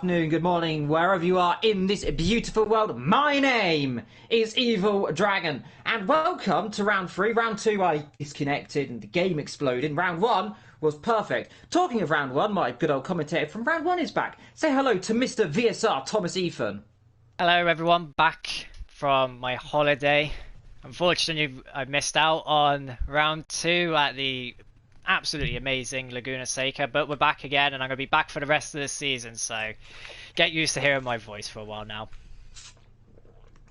Afternoon, good morning, wherever you are in this beautiful world. My name is Evil Dragon, and welcome to round 3. Round 2 I disconnected and the game exploded. Round 1 was perfect. Talking of round 1, my good old commentator from round 1 is back. Say hello to Mr. VSR, Thomas Ethan. Hello everyone, back from my holiday. Unfortunately, I missed out on round 2 at the absolutely amazing Laguna Seca, but we're back again and I'm going to be back for the rest of the season, so get used to hearing my voice for a while now.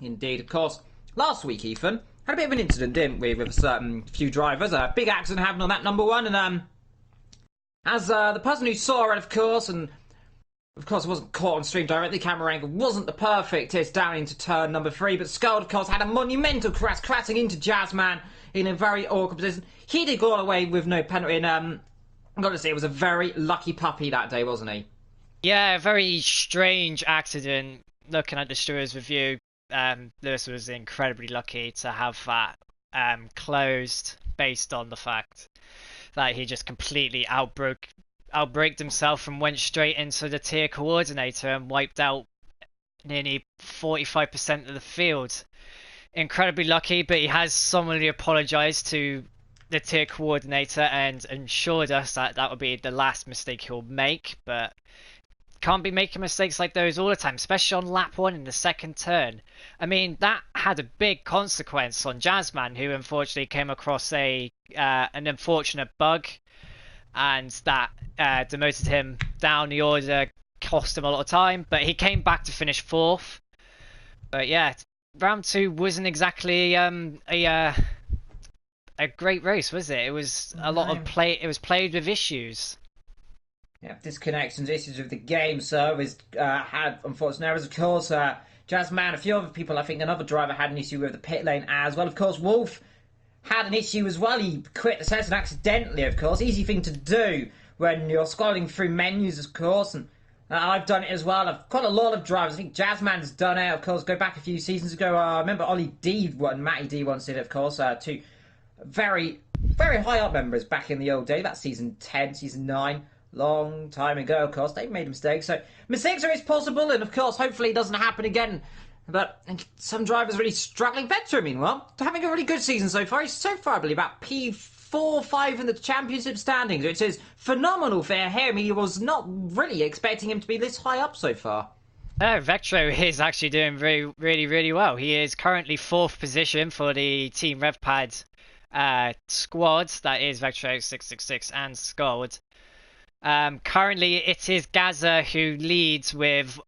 Indeed, of course. Last week, Ethan, had a bit of an incident, didn't we, with a certain few drivers. A big accident happened on that number 1, and as the person who saw it, of course, and of course it wasn't caught on stream directly, the camera angle wasn't the perfectest down into turn number 3, but Skull, of course, had a monumental crash, crashing into Jazzman in a very awkward position. He did go all away with no penalty, and I've got to say, it was a very lucky puppy that day, wasn't he? Yeah, a very strange accident. Looking at the stewards review, Lewis was incredibly lucky to have that closed based on the fact that he just completely outbraked himself and went straight into the tier coordinator and wiped out nearly 45% of the field. Incredibly lucky, but he has solemnly apologised to the tier coordinator and assured us that that would be the last mistake he'll make, but can't be making mistakes like those all the time, especially on lap 1 in the second turn. I mean, that had a big consequence on Jazzman, who unfortunately came across an unfortunate bug, and that demoted him down the order, cost him a lot of time, but he came back to finish 4th. But yeah, round 2 wasn't exactly a great race, was it? It was a lot of play. It was played with issues. Yeah, disconnections, issues with the game. Service had unfortunate errors, of course. Jazzman, a few other people, I think another driver had an issue with the pit lane as well. Of course, Wolf had an issue as well. He quit the session accidentally, of course. Easy thing to do when you're scrolling through menus, of course. And I've done it as well. I've got a lot of drivers. I think Jazzman's done it, of course. Go back a few seasons ago. I remember Ollie D and Matty D once did it, of course. Two very, very high up members back in the old day. That's season 10, season 9. Long time ago, of course. They've made mistakes. So mistakes are always possible. And, of course, hopefully it doesn't happen again. But some drivers really struggling. Vector, meanwhile, having a really good season so far. He's so far, I believe, about P4, 5 in the championship standings, which is phenomenal for him. He was not really expecting him to be this high up so far. Vectro is actually doing really well. He is currently 4th position for the Team RevPad squad. That is Vectro 666 and Scold. Currently, it is Gaza who leads with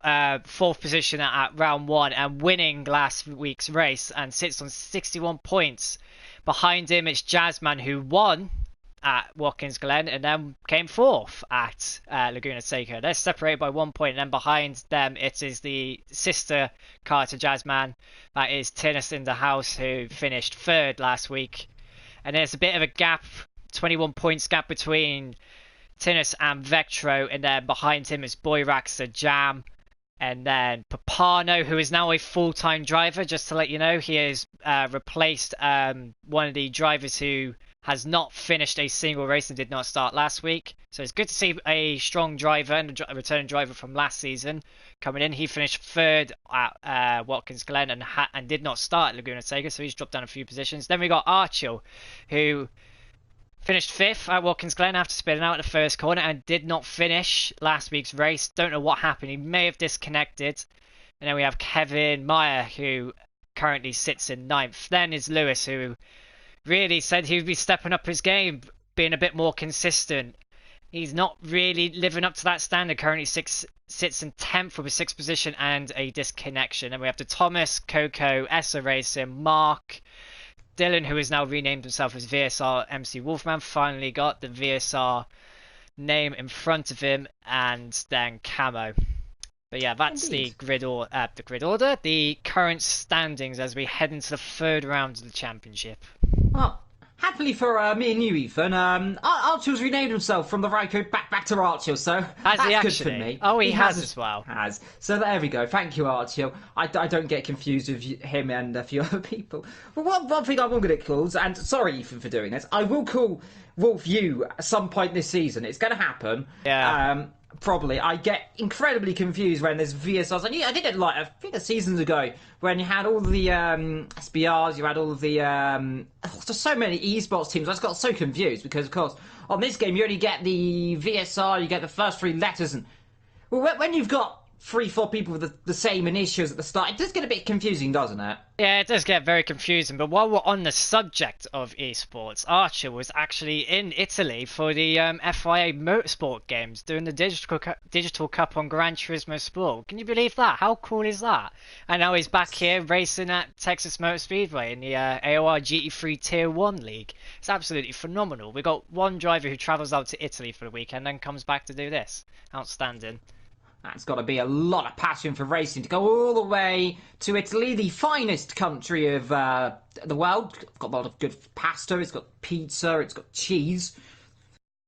4th position at round 1 and winning last week's race and sits on 61 points. Behind him, it's Jazzman who won at Watkins Glen and then came 4th at Laguna Seca. They're separated by 1 point, and then behind them it is the sister car to Jazzman, that is Tinnis in the house, who finished 3rd last week. And there's a bit of a gap, 21 points gap between Tinnis and Vectro, and then behind him is Boyrax Jam, and then Papano, who is now a full-time driver. Just to let you know, he has replaced one of the drivers who has not finished a single race and did not start last week. So it's good to see a strong driver and a returning driver from last season coming in. He finished 3rd at Watkins Glen and did not start at Laguna Seca, so he's dropped down a few positions. Then we got Archil, who finished 5th at Watkins Glen after spinning out at the first corner and did not finish last week's race. Don't know what happened. He may have disconnected. And then we have Kevin Meyer, who currently sits in 9th. Then is Lewis, who really said he would be stepping up his game, being a bit more consistent. He's not really living up to that standard. Currently sits in 10th with a 6th position and a disconnection. And we have the Thomas, Coco, Essa Racing, Mark, Dylan, who has now renamed himself as VSR MC Wolfman, finally got the VSR name in front of him, and then Camo. But yeah, that's Indeed. the grid order, the current standings as we head into the 3rd round of the championship. Well, happily for me and you, Ethan, Archil's renamed himself from the Ryko back to Archil, so that's good for me. Oh, he has as well. So there we go. Thank you, Archil. I don't get confused with him and a few other people. Well, one thing I will get called, and sorry, Ethan, for doing this, I will call Wolf you at some point this season. It's going to happen. Yeah. probably. I get incredibly confused when there's VSRs. I did it like a few seasons ago when you had all the SBRs, you had all of the just so many esports teams. I just got so confused because, of course, on this game you only get the VSR, you get the first three letters, and well, when you've got 3-4 people with the same initials at the start, it does get a bit confusing, doesn't it? Yeah, it does get very confusing. But while we're on the subject of esports, Archer was actually in Italy for the FIA Motorsport Games, doing the Digital Cup on Gran Turismo Sport. Can you believe that? How cool is that? And now he's back here racing at Texas Motor Speedway in the AOR GT3 Tier 1 League. It's absolutely phenomenal. We've got one driver who travels out to Italy for the weekend, then comes back to do this. Outstanding. That's got to be a lot of passion for racing to go all the way to Italy, the finest country of the world. It's got a lot of good pasta, it's got pizza, it's got cheese.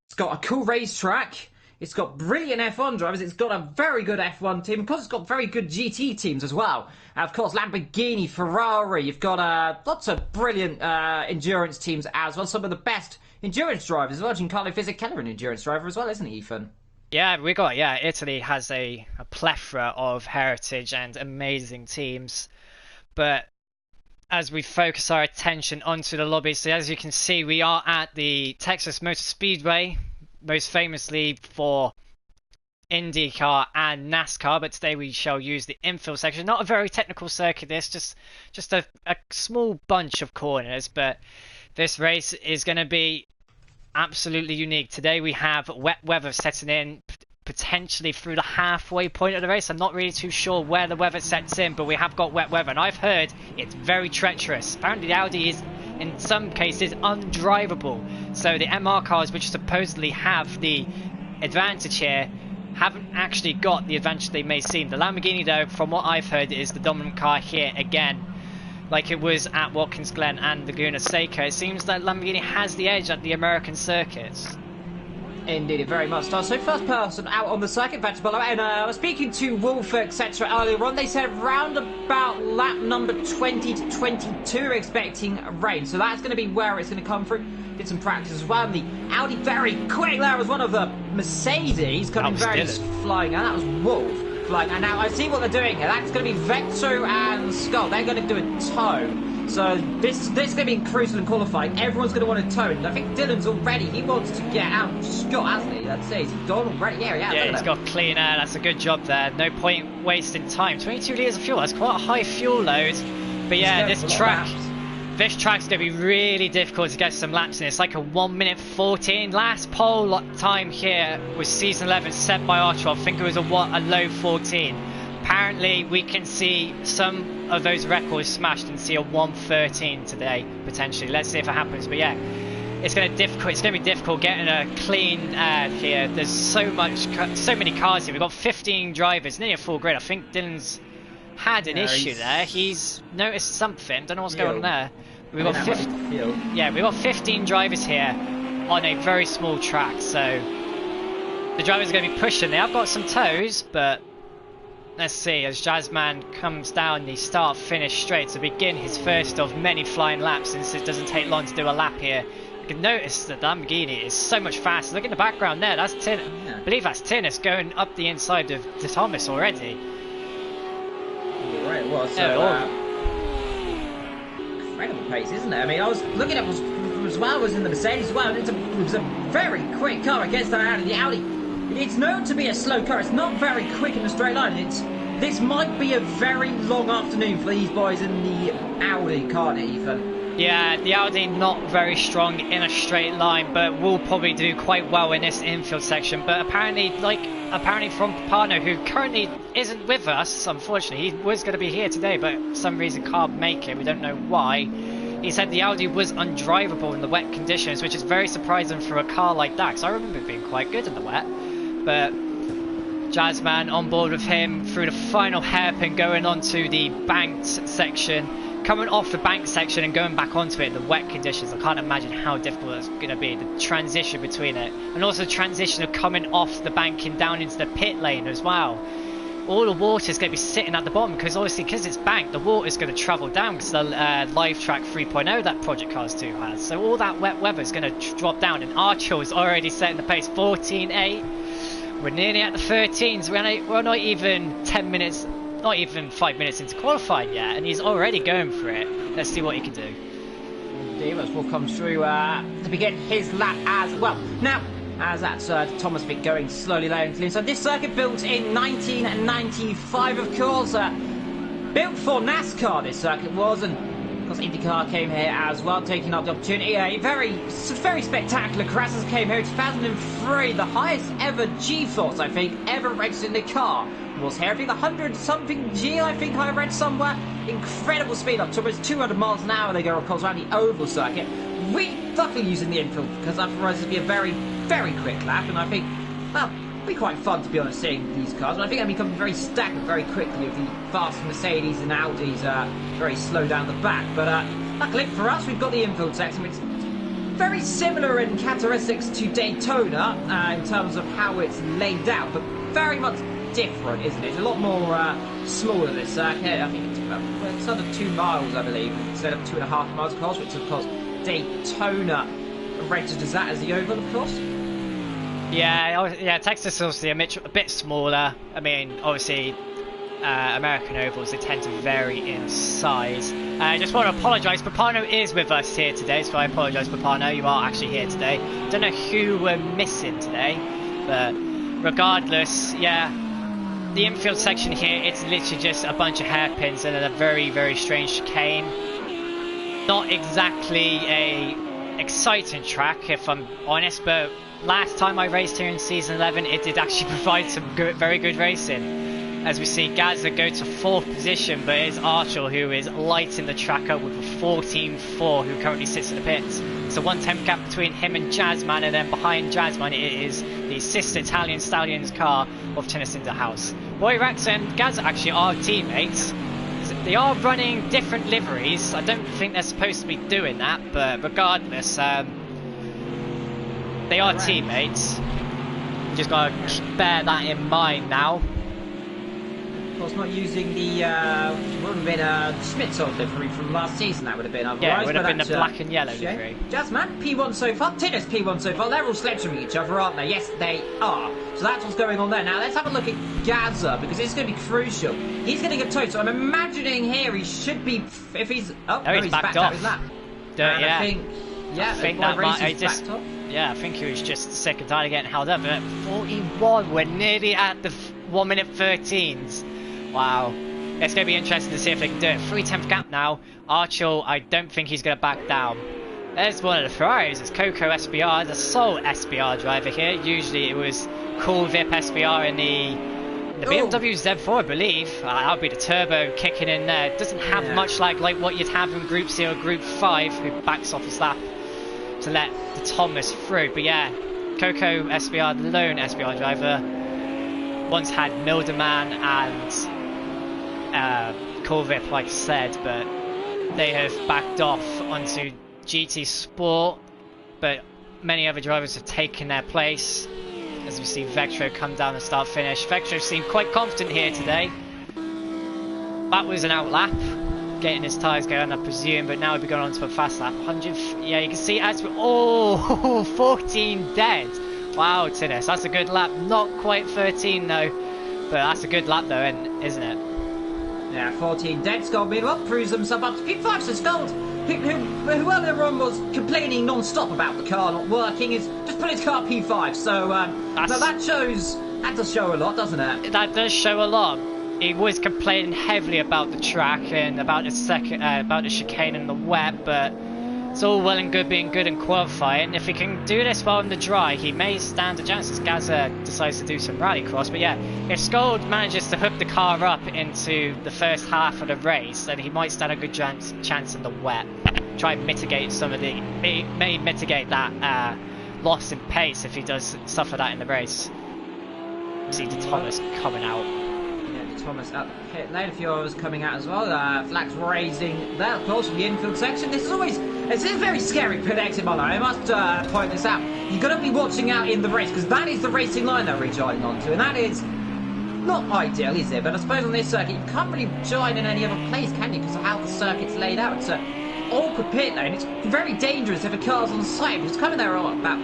It's got a cool racetrack. It's got brilliant F1 drivers. It's got a very good F1 team. Of course, it's got very good GT teams as well. Of course, Lamborghini, Ferrari. You've got lots of brilliant endurance teams as well. Some of the best endurance drivers as well. Giancarlo Fisichella, an endurance driver as well, isn't he, Ethan? Yeah, Italy has a plethora of heritage and amazing teams. But as we focus our attention onto the lobby, so as you can see, we are at the Texas Motor Speedway, most famously for IndyCar and NASCAR, but today we shall use the infill section. Not a very technical circuit, this, just a small bunch of corners, but this race is going to be absolutely unique. Today we have wet weather setting in potentially through the halfway point of the race. I'm not really too sure where the weather sets in, but we have got wet weather, and I've heard it's very treacherous. Apparently the Audi is in some cases undrivable, so the MR cars, which supposedly have the advantage here, haven't actually got the advantage they may seem. The Lamborghini, though, from what I've heard, is the dominant car here again, like it was at Watkins Glen and Laguna Seca. It seems that Lamborghini has the edge at the American circuits. Indeed, it very much does. So first person out on the circuit, better below, and I was speaking to Wolf, etc. earlier on. They said round about lap number 20 to 22 expecting rain. So that's going to be where it's going to come through. Did some practice as well. And the Audi very quick there was one of the Mercedes coming very flying, and that was Wolf flying. And now I see what they're doing here. That's going to be Vecto and Scott. They're going to do a tow. So this is going to be crucial in qualifying. Everyone's going to want to tow. And I think Dylan's already. He wants to get out. Scott, hasn't he? Let's see. Is he gone already? Yeah, he's got clean air. That's a good job there. No point wasting time. 22 litres of fuel. That's quite a high fuel load. But yeah, this track's going to be really difficult to get some laps in. It's like a 1 minute 14. Last pole time here was season 11 set by Archer. I think it was a low 14. Apparently we can see some of those records smashed and see a 1:13 today potentially. Let's see if it happens. But yeah, it's going to be difficult getting a clean here. There's so many cars here. We've got 15 drivers, nearly a full grid. I think Dylan's had an issue there. He's noticed something. Don't know what's going on there. We've got 15 drivers here on a very small track, so the drivers are going to be pushing. They have got some tows, but let's see as Jazzman comes down the start-finish straight to begin his first of many flying laps, since it doesn't take long to do a lap here. You can notice that the Lamborghini is so much faster. Look in the background there. That's Tin. I believe that's Tinnis going up the inside of Thomas already. Right, it was. So, incredible pace, isn't it? I mean, I was looking at as well was in the Mercedes as well, and it was a very quick car against the Audi. It's known to be a slow car. It's not very quick in a straight line. This might be a very long afternoon for these boys in the Audi, can't it, Ethan? Yeah, the Audi not very strong in a straight line, but will probably do quite well in this infield section. But apparently from Papano, who currently isn't with us, unfortunately, he was going to be here today, but for some reason can't make it. We don't know why. He said the Audi was undrivable in the wet conditions, which is very surprising for a car like that, because I remember it being quite good in the wet. But Jazzman on board with him through the final hairpin, going onto the banked section, coming off the banked section and going back onto it in the wet conditions. I can't imagine how difficult it's going to be, the transition between it, and also the transition of coming off the banking down into the pit lane as well. All the water is going to be sitting at the bottom, because obviously because it's banked, the water is going to travel down, because the live track 3.0 that Project Cars 2 has. So all that wet weather is going to drop down, and Archer is already setting the pace. 14.8. We're nearly at the 13s. We're not even 10 minutes, not even 5 minutes into qualifying yet, and he's already going for it. Let's see what he can do. Divas will come through to begin his lap as well. Now, as that's Thomas Vick going slowly low and clean. So this circuit built in 1995, of course. Built for NASCAR, this circuit was, and of course IndyCar came here as well, taking up the opportunity. A very spectacular crashes came here in 2003, the highest ever G-force, I think, ever registered in the car. Was here, I think, the 100-something G, I think I read somewhere. Incredible speed up to almost 200 miles an hour they go, of course, around the oval circuit. We luckily using the infield because otherwise it'd be a very, very quick lap, and I think, well, it'd be quite fun to be honest seeing these cars. But I think they're becoming very stagnant very quickly with the fast Mercedes and Audis very slow down the back. But luckily for us, we've got the infield section, which is very similar in characteristics to Daytona in terms of how it's laid out, but very much different, isn't it? It's a lot more smaller this circuit. I think it's under 2 miles, I believe, instead of 2.5 miles, of course, which of course Daytona registers that as the oval, of course. Yeah, Texas is obviously a bit smaller. I mean, obviously, American ovals, they tend to vary in size. I just want to apologise, Papano is with us here today, so I apologise, Papano, you are actually here today. Don't know who we're missing today, but regardless, yeah, the infield section here, it's literally just a bunch of hairpins and a very, very strange chicane. Not exactly a exciting track, if I'm honest, but last time I raced here in Season 11, it did actually provide some very good racing. As we see, Gazza go to 4th position, but it's Archel who is lighting the track up with a 14.4, who currently sits in the pits. It's a 1/10 gap between him and Jazzman, and then behind Jazzman it is the sister Italian Stallions car of Tennyson the House. Boy Rex and Gazza actually are teammates. They are running different liveries. I don't think they're supposed to be doing that, but regardless, they are teammates. You just gotta bear that in mind now. Of course, not using the would have been a Schmidt-Old livery from last season. That would have been otherwise. Yeah, it would have been the black and yellow livery. Jazzman, P1 so far. Tinnis P1 so far. They're all sledging each other, aren't they? Yes, they are. So that's what's going on there. Now let's have a look at Gazza, because it's going to be crucial. He's getting a total. I'm imagining here he should be, if he's he's backed off. His lap. Yeah, I think that might. I think he was just sick and tired of getting held up. But at 41, we're nearly at the 1 minute 13s. Wow. It's going to be interesting to see if they can do it. 3/10 gap now. Archel, I don't think he's going to back down. There's one of the Ferraris. It's Coco SBR, the sole SBR driver here. Usually it was Cool Vip SBR in the BMW Z4, I believe. That would be the turbo kicking in there. It doesn't have much like what you'd have in Group 0, Group 5, who backs off his lap to let the Thomas through. But yeah, Coco SBR, the lone SBR driver, once had Milderman and Corvip, like I said, but they have backed off onto GT Sport, but many other drivers have taken their place. As we see Vectro come down and start finish. Vectro seemed quite confident here today. That was an out lap, getting his tyres going, I presume, but now we'll be going on to a fast lap. 100, yeah, you can see as we, 14 dead. Wow, Tinnis, that's a good lap. Not quite 13 though, but that's a good lap though, isn't it? Yeah, 14 dead. Skull meanwhile proves himself up to P5, so Skull, who earlier on was complaining non-stop about the car not working, is just put his car P5, so that does show a lot, doesn't it? That does show a lot. He was complaining heavily about the track and about the chicane and the wet, but it's all well and good being good in qualifying. If he can do this well in the dry, he may stand a chance as Gazza decides to do some rallycross. But yeah, if Skold manages to hook the car up into the first half of the race, then he might stand a good chance in the wet. Try and mitigate he may mitigate that loss in pace if he does suffer that in the race. See the Thomas coming out. Thomas at the pit lane, a few others coming out as well. Flags raising there, of course, from the infield section. It's a very scary pit exit, Molo. I must point this out. You've got to be watching out in the race, because that is the racing line they're rejoining onto, and that is not ideal, is it? But I suppose on this circuit, you can't really join in any other place, can you? Because of how the circuit's laid out. It's an awkward pit lane. It's very dangerous if a car's on site, because coming there about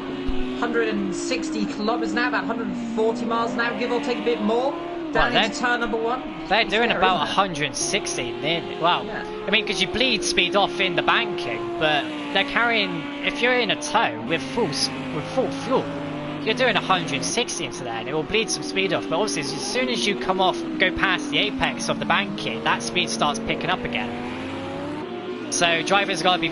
160 kilometers an hour, about 140 miles an hour, give or take a bit more. Down into turn number 1. They're doing about 160 nearly. Well, yeah. I mean, because you bleed speed off in the banking, but they're carrying. If you're in a tow with full fuel, you're doing 160 into there, and it will bleed some speed off. But obviously, as soon as you come off, go past the apex of the banking, that speed starts picking up again. So drivers got to be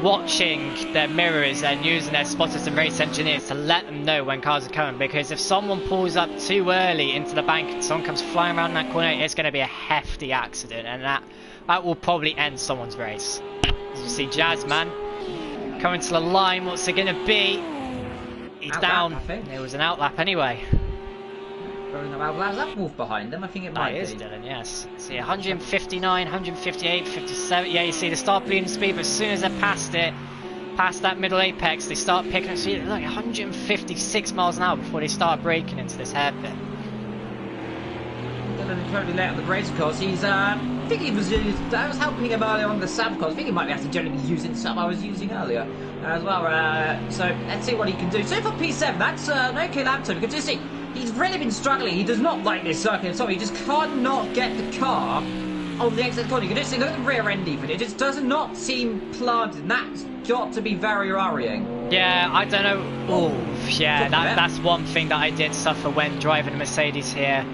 watching their mirrors and using their spotters and race engineers to let them know when cars are coming, because if someone pulls up too early into the bank and someone comes flying around that corner, it's going to be a hefty accident, and that will probably end someone's race. As you see Jazzman coming to the line, what's it going to be? He's down. It was an outlap anyway. Was that Wolf behind them? I think it might be. That is Dylan, yes. See, 159, 158, 57. Yeah, you see they start bleeding speed, but as soon as they're past that middle apex, they start picking up speed. Look, 156 miles an hour before they start braking into this hairpin. Dylan currently late on the brakes, of course. He's, I think he was I was helping him earlier on the sub course. I think he might be actually generally using the sub I was using earlier as well. So let's see what he can do. So for P7, that's an okay lap time. Because you see, he's really been struggling. He does not like this circuit at all. He just cannot get the car on the exit corner. You can just see, look at the rear end even. It just does not seem planted. And that's got to be very worrying. Yeah, I don't know. Oh, yeah, that's one thing that I did suffer when driving a Mercedes here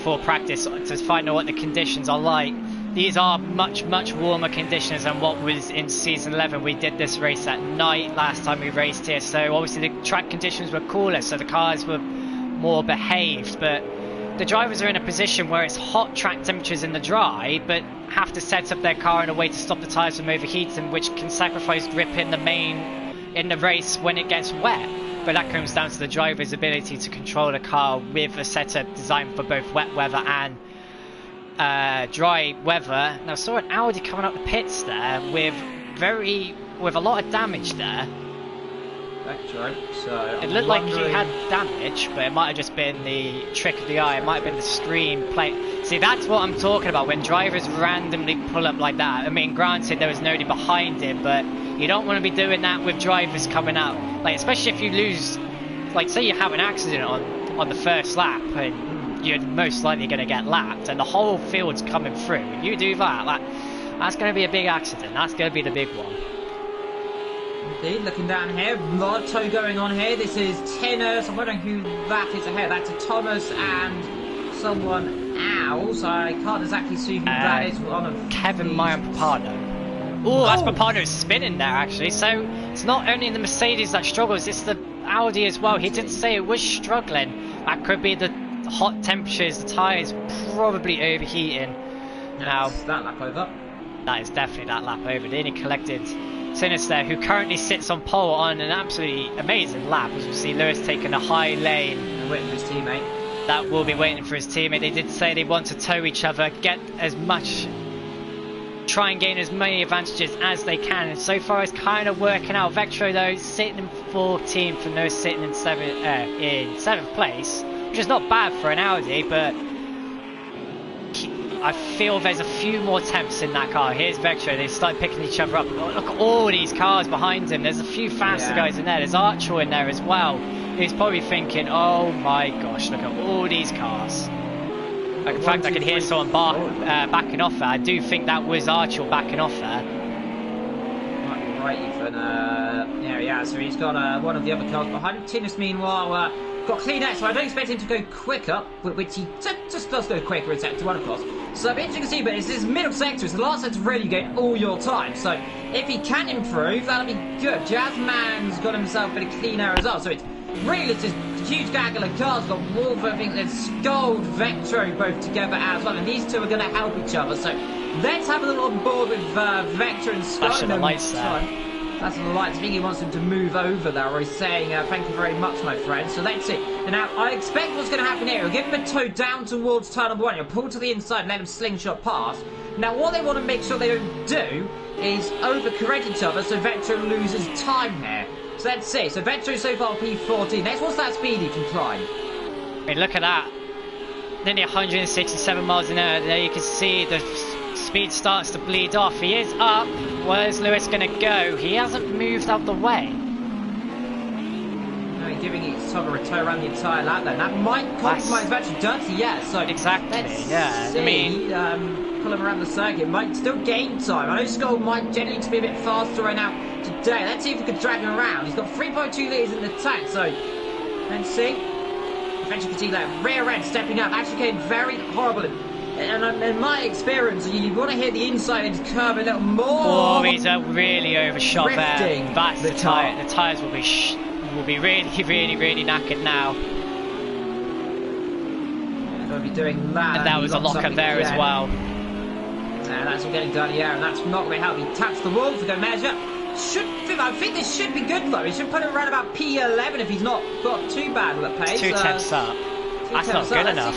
for practice, to find out what the conditions are like. These are much, much warmer conditions than what was in season 11. We did this race at night last time we raced here, so obviously the track conditions were cooler, so the cars were more behaved, but the drivers are in a position where it's hot track temperatures in the dry, but have to set up their car in a way to stop the tyres from overheating, which can sacrifice grip in the race when it gets wet. But that comes down to the driver's ability to control the car with a setup designed for both wet weather and dry weather. Now I saw an Audi coming up the pits there with a lot of damage there. So it looked like he had damage, but it might have just been the trick of the eye. It might have been the screen plate. See, that's what I'm talking about, when drivers randomly pull up like that. I mean, granted, there was nobody behind him, but you don't want to be doing that with drivers coming out. Like, especially if you lose, like, say you have an accident on the first lap, and you're most likely going to get lapped, and the whole field's coming through. You do that's going to be a big accident. That's going to be the big one. Indeed, looking down here, a lot of tow going on here. This is Tinners. I'm wondering who that is ahead. That's a Thomas and someone else. I can't exactly see who that is. Kevin Meyer Papano. Oh, that's Papano spinning there, actually. So it's not only the Mercedes that struggles, it's the Audi as well. He did say it was struggling. That could be the hot temperatures, the tyres probably overheating. Now, that lap over. That is definitely that lap over. They only collected Tinnis there, who currently sits on pole on an absolutely amazing lap. As you see, Lewis taking a high lane. And waiting for his teammate. That will be waiting for his teammate. They did say they want to tow each other, try and gain as many advantages as they can. And so far it's kind of working out. Vectro though, sitting in 14th and Lewis sitting in 7th place, which is not bad for an Audi, but I feel there's a few more attempts in that car. Here's Vectro, they start picking each other up. Look at all these cars behind him. There's a few faster guys in there. There's Archer in there as well. He's probably thinking, oh my gosh, look at all these cars. Like, in fact, I can hear someone backing off there. I do think that was Archer backing off there. Might be right, Ethan. Yeah, so he's got one of the other cars behind him. Tinnis, meanwhile, got clean out, so I don't expect him to go quicker, which he just does go quicker in sector 1, of course. So it'll be interesting to see, but it's this middle sector, it's the last sector to really get all your time. So if he can improve, that'll be good. Jazzman's got himself a bit of clean air as well, so it's really just a huge gaggle of cars. Got Wolf, I think, and Scold, Vectro both together as well, and these two are going to help each other. So let's have a little on board with Vectro and Scold. Flashing the lights there. That's the lights. I think he wants him to move over there, or he's saying, thank you very much, my friend. So let's see. And now, I expect what's going to happen here. He'll give him a tow down towards turn number 1. He'll pull to the inside and let him slingshot past. Now, what they want to make sure they don't do is overcorrect each other so Vectro loses time here. So let's see. So Vectro so far P14. Next, what's that speed he can climb? I mean, look at that. Nearly 167 miles an hour. There you can see the speed starts to bleed off. He is up. Where's Lewis going to go? He hasn't moved out the way. No, giving it some of a tow around the entire lap then. That might compromise actually dirty, yeah. So exactly, let's yeah. see. I mean, pull him around the circuit. Might still gain time. I know Skull might generally to be a bit faster right now today. Let's see if we can drag him around. He's got 3.2 litres in the tank, so let's see. Eventually you can see that rear end stepping up actually came very horrible. And in my experience, you want to hit the inside edge curve a little more. Oh, he's really overshot there. That's the tyre. The tyres will be really, really, really knackered now. Yeah, they'll be doing that. And that was a lockup there as well. And that's all getting done, yeah, and that's not going to help. He taps the wall for good measure. I think this should be good though. He should put him around about P11 if he's not got too bad of a pace. 2 tenths up. That's not good enough.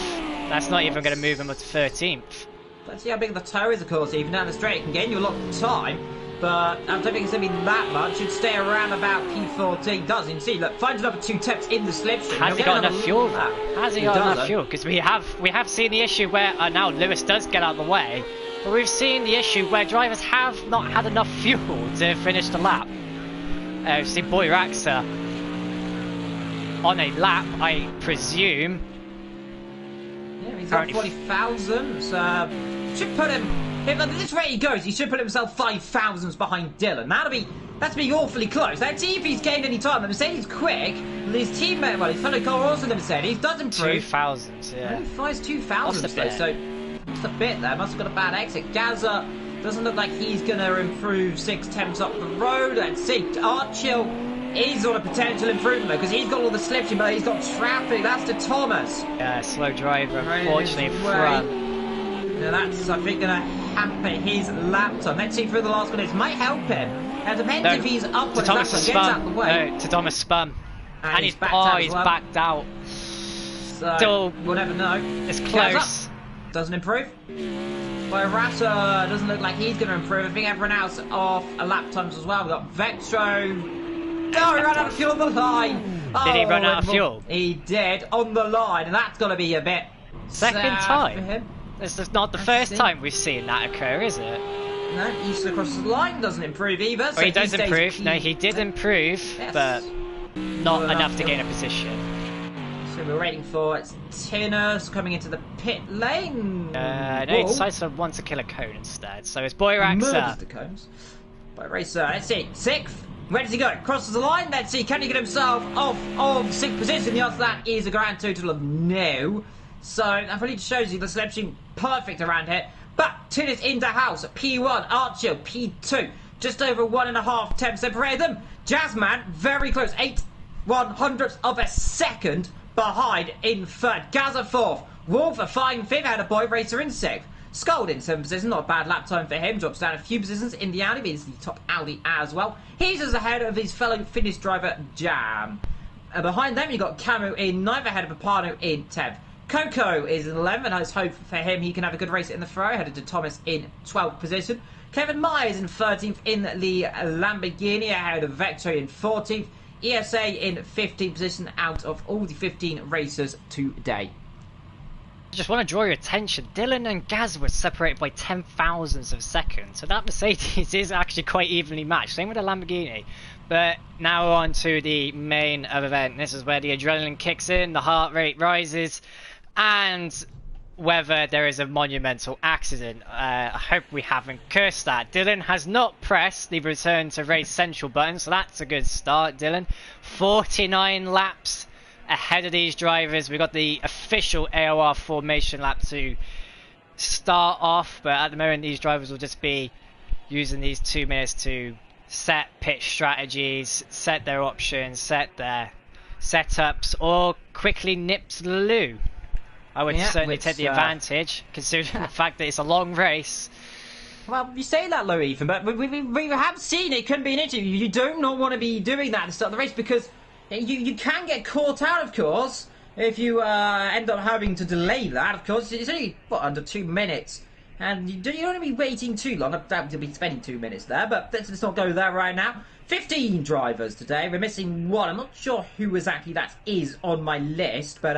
That's not even going to move him up to 13th. Let's see how big the toe is, of course. Even down the straight, it can gain you a lot of time, but I don't think it's going to be that much. Should stay around about P14. Does you see? Look, finds another 2 tenths in the slipstream. Has he got enough fuel? Has he got enough fuel? Because we have seen the issue where now Lewis does get out of the way, but we've seen the issue where drivers have not had enough fuel to finish the lap. We've seen Boy Raxa on a lap, I presume. Yeah, he's got 40,000. Should put him. If at this rate he goes, he should put himself 5,000s behind Dylan. That's being awfully close. Let's see if he's gained any time. The Mercedes quick. His teammate, well, his fellow car also in the Mercedes does improve. 2,000s, yeah. He flies 2,000s though, so just a bit there. Must have got a bad exit. Gaza doesn't look like he's going to improve 6 temps up the road. Let's see. Archill is on a potential improvement though, because he's got all the slipstream, but he's got traffic. That's to Thomas. Yeah, slow driver, unfortunately, in front. Now that's, I think, going to hamper his lap time. Let's see through the last minutes. Might help him. It depends if he's up on his lap time, gets out the way. No, to Thomas spun. And he's backed out. So, we'll never know. It's close. Doesn't improve. Rasa doesn't look like he's going to improve. I think everyone else off a lap times as well. We've got Vectro. Oh, he ran out of fuel on the line. Did he run out of fuel? He did, on the line. And that's got to be a bit second time for him. This is not the first time we've seen that occur, is it? No, East across the line doesn't improve either. So he does improve. No, he did improve, yes. But not enough to gain a position. So we're waiting for Tinners coming into the pit lane. No, he decides to want to kill a cone instead. So it's Boy Raxa. Murders the cones. Boy Racer, let's see. 6th. Where does he go? Crosses the line. Let's see. Can he get himself off of 6th position? The answer to that is a grand total of no. So that really shows you the slipstream perfect around here. But Tinners into house. P1. Archer. P2. Just over 1.5 temps separate them. Jazzman very close. 8/100ths of a second behind in 3rd. Gaza 4th. Wolf a fine 5th. Had a Boy Racer in 6th. Scold in 7th position. Not a bad lap time for him. Drops down a few positions in the Audi. But he's the top Audi as well. He's as ahead of his fellow Finnish driver Jam. Behind them you got Camu in 9th. Ahead of Papano in 10th. Coco is in 11th. I hope for him he can have a good race in the throw. Headed to Thomas in 12th position. Kevin Myers in 13th in the Lamborghini. Ahead of Vector in 14th. ESA in 15th position out of all the 15 racers today. I just want to draw your attention. Dylan and Gaz were separated by 10,000ths of a second. So that Mercedes is actually quite evenly matched. Same with the Lamborghini. But now on to the main event. This is where the adrenaline kicks in, the heart rate rises, and whether there is a monumental accident. I hope we haven't cursed that. Dylan has not pressed the return to race central button, so that's a good start, Dylan. 49 laps ahead of these drivers. We got the official AOR formation lap to start off, but at the moment these drivers will just be using these 2 minutes to set pit strategies, set their options, set their setups, or quickly nip to the loo. I would certainly take the advantage, considering the fact that it's a long race. Well, you say that, though, Ethan, but we have seen it can be an issue. You do not want to be doing that at the start of the race, because you can get caught out, of course, if you end up having to delay that. Of course, it's only, under 2 minutes. And you don't want to be waiting too long. I doubt you'll be spending 2 minutes there, but let's not go there right now. 15 drivers today. We're missing 1. I'm not sure who exactly that is on my list, but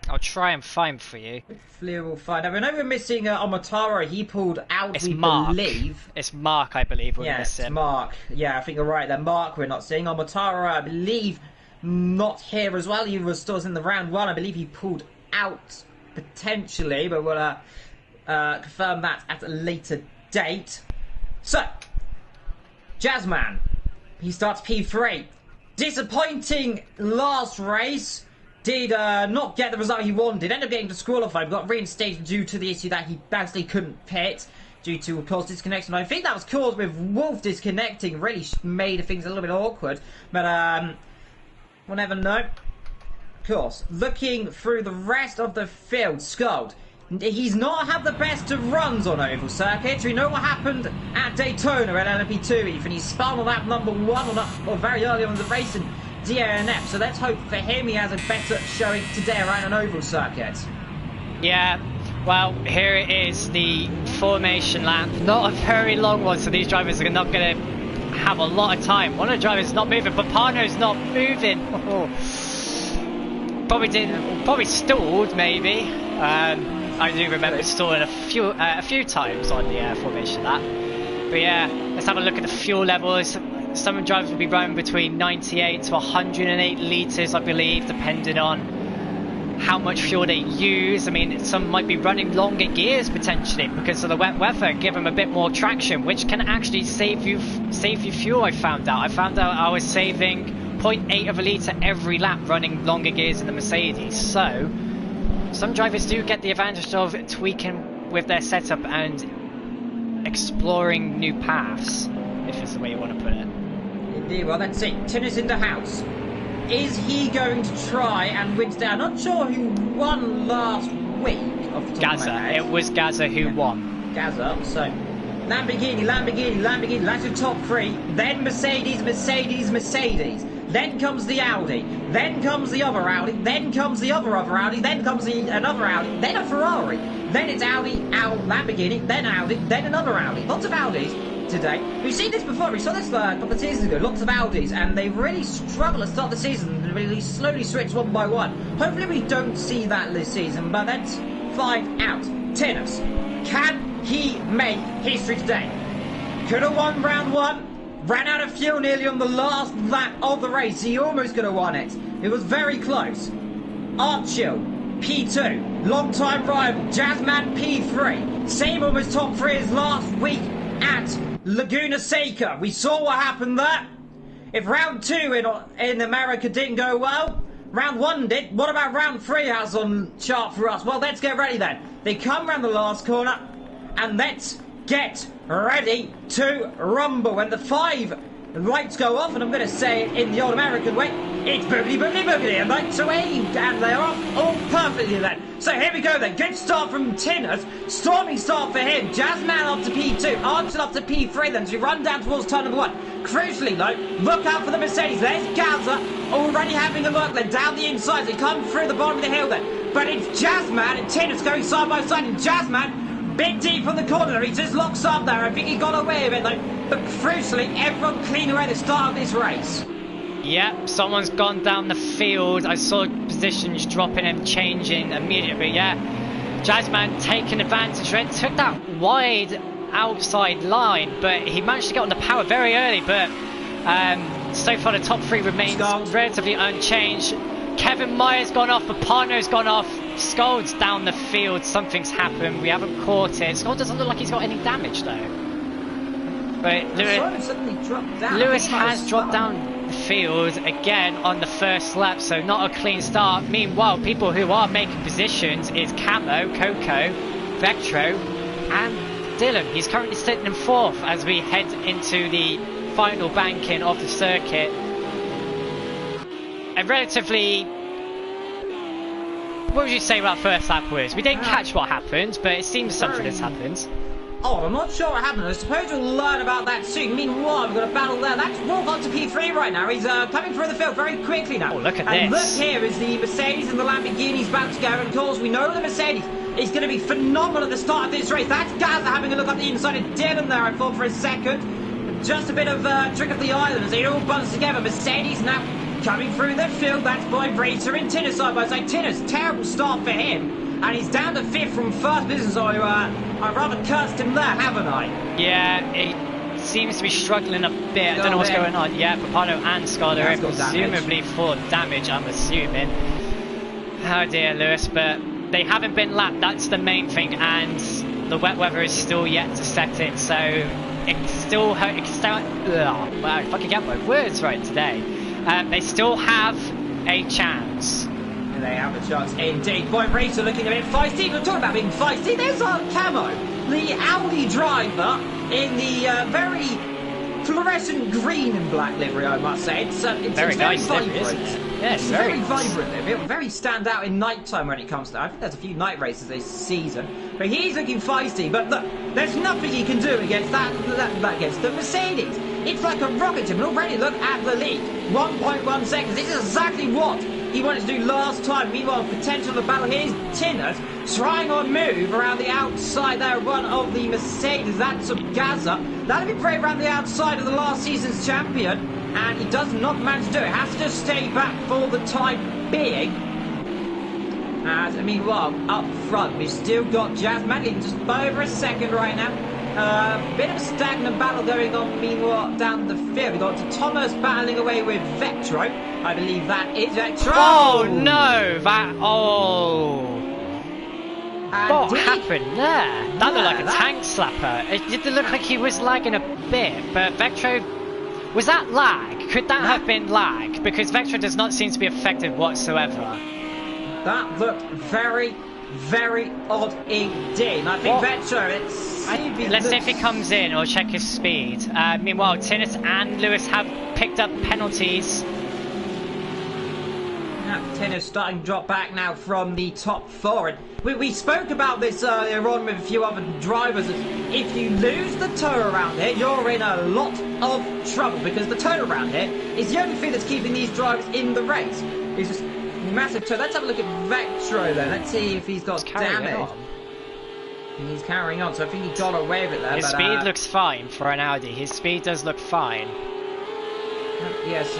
I'll try and find for you. Hopefully we'll find out. I know we're missing Omotaro. He pulled out, it's Mark. Believe. It's Mark, I believe, we're missing. It's Mark. Yeah, I think you're right there. Mark we're not seeing. Omotaro, I believe, not here as well. He was still in the round one. I believe he pulled out potentially, but we'll confirm that at a later date. So, Jazzman, he starts P3. Disappointing last race. Did not get the result he wanted. Ended up getting disqualified. Got reinstated due to the issue that he basically couldn't pit due to, of course, disconnection. I think that was caused with Wolf disconnecting. Really made things a little bit awkward. But we'll never know. Of course, looking through the rest of the field, Scald. He's not had the best of runs on oval circuits. We know what happened at Daytona at LMP2, Ethan. He spun on that number one or very early on in the race in DNF. So let's hope for him he has a better showing today around an oval circuit. Yeah, well, here it is, the formation lap. Not a very long one, so these drivers are not going to have a lot of time. One of the drivers is not moving, but Papano's not moving. Probably stalled, maybe. I do remember stalling a few times on the formation lap. But yeah, let's have a look at the fuel levels. Some drivers will be running between 98 to 108 litres, I believe, depending on how much fuel they use. I mean, some might be running longer gears potentially because of the wet weather, give them a bit more traction, which can actually save you fuel. I found out I was saving 0.8 of a litre every lap running longer gears in the Mercedes. So some drivers do get the advantage of tweaking with their setup and exploring new paths, if it's the way you want to put it. Indeed, well, let's see. Tinnis in the house. Is he going to try and win today? I'm not sure who won last week. Off the top of my head. It was Gaza who won. Gaza, so Lamborghini, that's your top three. Then Mercedes. Then comes the Audi. Then comes the other Audi. Then comes the other Audi. Then comes another Audi. Then a Ferrari. Then it's Audi, Lamborghini. Then Audi. Then another Audi. Lots of Audis today. We've seen this before. We saw this a couple of seasons ago. Lots of Audis, and they really struggle to start the season and really slowly switch one by one. Hopefully we don't see that this season, but let's find out. Tinnis, can he make history today? Could have won round one. Ran out of fuel nearly on the last lap of the race. He almost could have won it. It was very close. Archil, P2. Long-time rival, Jazzman, P3. Same almost top three as last week at Laguna Seca. We saw what happened there. If round two in America didn't go well, round one did. What about round three has on chart for us? Well, let's get ready then. They come round the last corner, and let's get ready to rumble. When the 5 lights go off, and I'm going to say it in the old American way, it's boogity, boogity, boogity, and lights away, and they're off all perfectly then. So here we go then. Good start from Tinnis. Storming start for him. Jazzman up to P2. Archer up to P3 then. So we run down towards turn number 1. Crucially though, look out for the Mercedes. There's Gaza already having a look then down the inside. They come through the bottom of the hill then. But it's Jazzman and Tinnis going side by side, and Jazzman bit deep from the corner. He just locks up there. I think he got away with it though. But crucially, everyone clean away the start of this race. Yep, someone's gone down the field. I saw positions dropping and changing immediately. Yeah, Jazzman taking advantage of it. Took that wide outside line, but he managed to get on the power very early. But so far, the top three remains relatively unchanged. Kevin Meyer's gone off. Papano's gone off. Scold's down the field. Something's happened. We haven't caught it. Scold doesn't look like he's got any damage though. But Lewis has dropped down the field again on the first lap, so not a clean start. Meanwhile, people who are making positions is Camo, Coco, Vectro, and Dylan. He's currently sitting in 4th as we head into the final banking of the circuit. A relatively... What would you say about first lap was? We didn't catch what happened, but it seems something has happened. Oh, I'm not sure what happened. I suppose we'll learn about that soon. Meanwhile, we've got a battle there. That's Wolf on to P3 right now. He's coming through the field very quickly now. Oh, look at this. And this. look here is the Mercedes and the Lamborghini's about to go. And of course, we know the Mercedes is going to be phenomenal at the start of this race. That's Gaza having a look up the inside of Dylan there, I thought, for a second. Just a bit of trick of the island as they all buzz together. Mercedes now coming through the field. That's by Racer and Tinnis side by side. Tinnis, terrible start for him. And he's down to 5th from 1st position, so I rather cursed him there, haven't I? Yeah, it's seems to be struggling a bit. I don't know what's going on. Yeah, Papano and Scott are in presumably for damage, I'm assuming. Oh dear, Lewis, but they haven't been lapped, that's the main thing, and the wet weather is still yet to set in, so it still if I can get my words right today. They still have a chance. They have a chance indeed. Boy, Racer looking a bit feisty. We're talking about being feisty. There's our Camo, the Audi driver in the very fluorescent green and black livery, I must say. It's very nice vibrant. livery, isn't it? Yeah, it's very nice. vibrant livery. Very stand out in night time when it comes to. I think there's a few night races this season, but he's looking feisty. But look, there's nothing he can do against that against the Mercedes. It's like a rocket ship. And already look at the lead, 1.1 seconds. This is exactly what he wanted to do last time. Meanwhile, potential to battle. Here's Tinners trying on move around the outside there. One of the Mercedes, that's a Gaza. That'll be great around the outside of the last season's champion. And he does not manage to do it. Has to just stay back for the time being. As, I mean, well, up front, we've still got Jazz Maglin just over a second right now. Bit of a stagnant battle going on, meanwhile, down the field. We've got Thomas battling away with Vectro. I believe that is Vectro. Oh, no! What happened there? That looked like a tank slapper. It did look like he was lagging a bit, but Vectro... Was that lag? Could that have been lag? Because Vectro does not seem to be affected whatsoever. That looked very, very odd indeed. I think Vectro, let's see if he comes in or check his speed. Meanwhile, Tinnis and Lewis have picked up penalties. Tinnis starting to drop back now from the top four. And we spoke about this earlier on with a few other drivers. If you lose the toe around here, you're in a lot of trouble, because the toe around here is the only thing that's keeping these drivers in the race. It's just massive toe. Let's have a look at Vectro then. Let's see if he's got damage. He's carrying on, so I think he got away with it there. His speed looks fine for an Audi. His speed does look fine. Yes,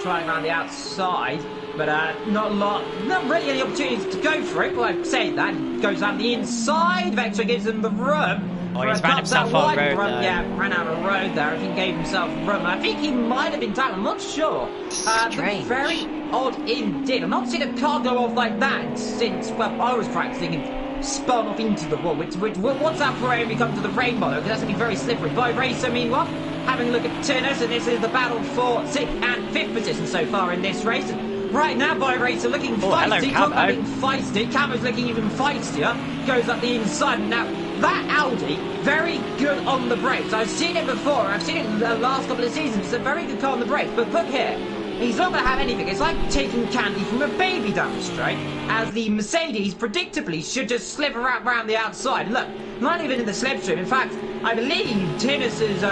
trying around the outside, but not really any opportunities to go for it. Well, I've said that. He goes down the inside. Vector gives him the room. Oh, he's ran himself off road there. Yeah, ran out of road there. I think he gave himself room. I think he might have been down. I'm not sure. Strange. Very odd indeed. I've not seen a car go off like that since, well, I was practicing and spun off into the wall. What's that for when we come to the rainbow? Because that's going to be very slippery. By Racer, meanwhile, having a look at Tinners, and this is the battle for 6th and 5th position so far in this race. And right now, By Racer looking feisty. Hello, Camo. Looking feisty. Camo's looking even feistier. Goes up the inside. And now, that Audi, very good on the brakes. I've seen it before. I've seen it in the last couple of seasons. It's a very good car on the brakes. But look here. He's not going to have anything. It's like taking candy from a baby down the straight, as the Mercedes predictably should just slip around the outside. Look, not even in the slipstream. In fact, I believe Tinnis is,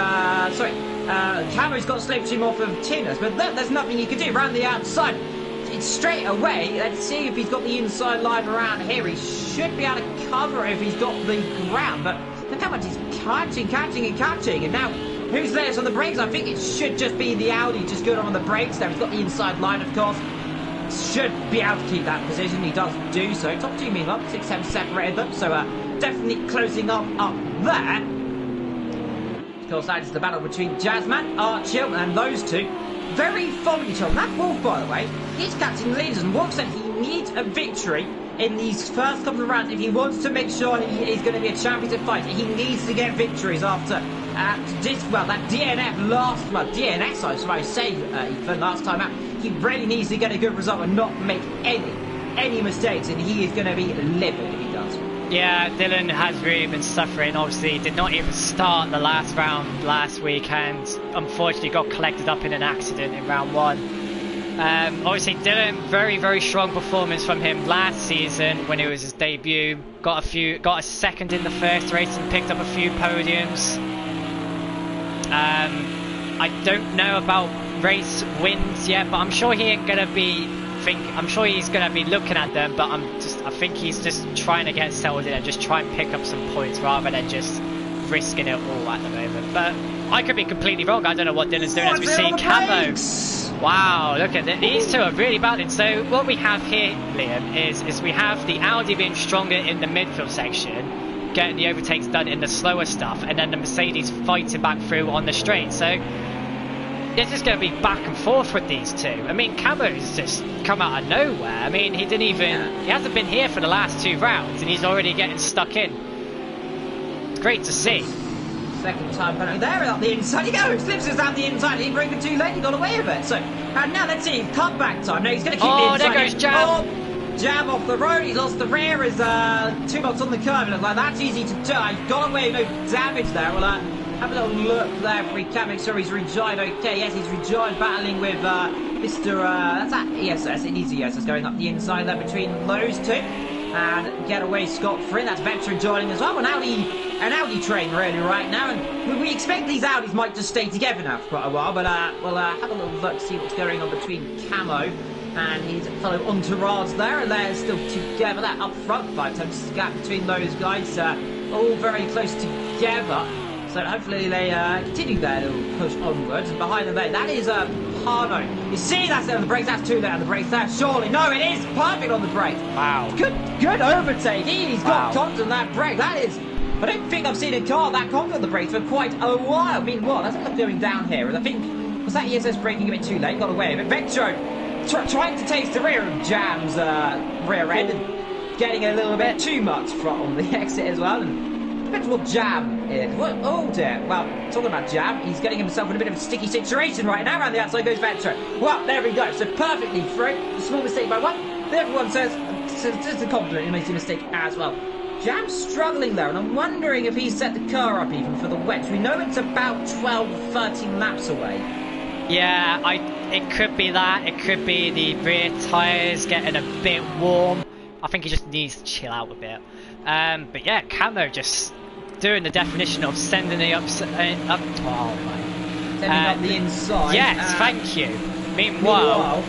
Camo's got slipstream off of Tinnis, but look, there's nothing he can do around the outside. It's straight away. Let's see if he's got the inside line around here. He should be able to cover it if he's got the ground, but look how much he's catching, and now who's last on the brakes? I think it should just be the Audi, just good on the brakes there. He's got the inside line, of course. Should be able to keep that position. He does do so. Top two meanwhile, 6 have separated them, so definitely closing up there. Of course, that is the battle between Jazzman, Archil, and those two. Very fond of each other. That Wolf, by the way, is catching leaders, and Wolf said he needs a victory in these first couple of rounds if he wants to make sure he is going to be a championship fighter. He needs to get victories after that DNS, I say, Ethan, last time out. He really needs to get a good result and not make any mistakes, and he is going to be livid if he does. Yeah, Dylan has really been suffering. Obviously, he did not even start the last round last week, and unfortunately got collected up in an accident in round 1. Obviously, Dylan, very, very strong performance from him last season when it was his debut. Got a second in the first race and picked up a few podiums. I don't know about race wins yet, but I'm sure he ain't gonna be. I'm sure he's gonna be looking at them, but I think he's just trying to get settled in and just try and pick up some points rather than just risking it all at the moment. But I could be completely wrong. I don't know what Dylan's doing as we see Camo. Wow, look at it. These two are really battling. So what we have here, Liam, is we have the Audi being stronger in the midfield section. getting the overtakes done in the slower stuff, and then the Mercedes fighting back through on the straight. So this is going to be back and forth with these two. I mean, Camo's just come out of nowhere. I mean, he hasn't been here for the last 2 rounds, and he's already getting stuck in. It's great to see. Second time penalty there, out the inside he goes, slips us down the inside, he broke it too late, he got away with it. So, and now let's see, comeback time. No, he's going to keep the inside. Oh, there goes Jam. Oh, Jam off the road, he's lost the rear, is 2 knots on the curve, it looks like that's easy to do. He's got away, no damage there. Well, have a little look there for he can make sure he's rejoined. Okay, yes, he's rejoined, battling with Mr. That's that ESS, an easy ESS going up the inside there between those two. And get away scot-free. That's Vector joining as well. An Audi train really right now, and we expect these Audis might just stay together now for quite a while. But we'll have a little look to see what's going on between Camo and his fellow entourage there, and they're still together. That up front 5 times gap between those guys, all very close together. So hopefully they continue their little push onwards. And behind them there, that is Parno. You see, that's on the brakes. That's too late on the brakes. That surely, no, it is perfect on the brakes. Wow. Good overtake. He's got confidence on that brake. That is. I don't think I've seen a car that confident on the brakes for quite a while. I mean, what? Let's look going down here. And I think was that ESS braking a bit too late. Got away. But Vectro trying to taste the rear of Jam's rear end and getting a little bit too much front on the exit as well. And depends what Jam is. Oh dear. Well, talking about Jam, he's getting himself in a bit of a sticky situation right now. Around the outside goes Vector. Well, there we go. So perfectly through. A small mistake by one. Everyone says just a compliment. He makes a mistake as well. Jam's struggling there, and I'm wondering if he's set the car up even for the wet. We know it's about 12, 13 laps away. Yeah, it could be that. It could be the rear tyres getting a bit warm. I think he just needs to chill out a bit. But yeah, Camo just doing the definition of sending it up. Oh my! Sending up the inside. Yes, thank you. Meanwhile,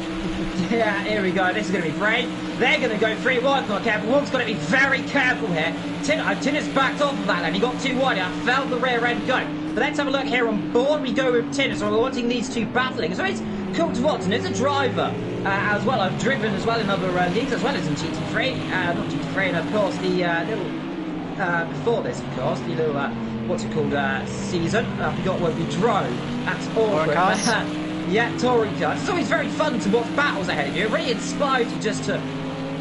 yeah, here we go. This is going to be great. They're going to go free. Wolf's not careful. Wolf's got to be very careful here. Tinner's backed off of that, and he got too wide. I felt the rear end go. But let's have a look here on board. We go with Tinner, so we're wanting these two battling. So it's cool to watch, and it's a driver as well. I've driven as well in other leagues, as well as in GT3. Not GT3, and of course the little before this, of course, the little what's it called season. I forgot what we drove. That's awkward. Yeah, touring cars. It's always very fun to watch battles ahead of you. It really inspires you just to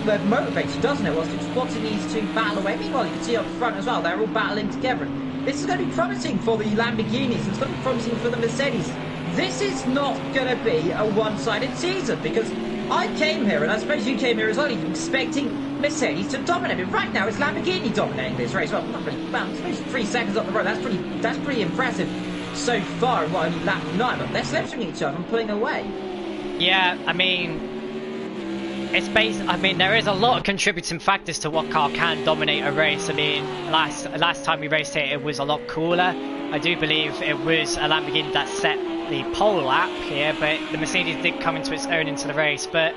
motivate you, doesn't it? Whilst you're just watching these two battle away. Meanwhile, you can see up front as well, they're all battling together. This is going to be promising for the Lamborghinis. It's going to be promising for the Mercedes. This is not going to be a one-sided season, because I came here, and I suppose you came here as well, expecting Mercedes to dominate. But right now, it's Lamborghini dominating this race. Well, not really. Well, I suppose 3 seconds up the road. That's pretty impressive so far. Well, only lap 9, but they're sledging each other and pulling away. Yeah, I mean, it's based. I mean, there is a lot of contributing factors to what car can dominate a race. I mean, last time we raced here, it was a lot cooler. I do believe it was a Lamborghini that set the pole lap here, but the Mercedes did come into its own into the race. But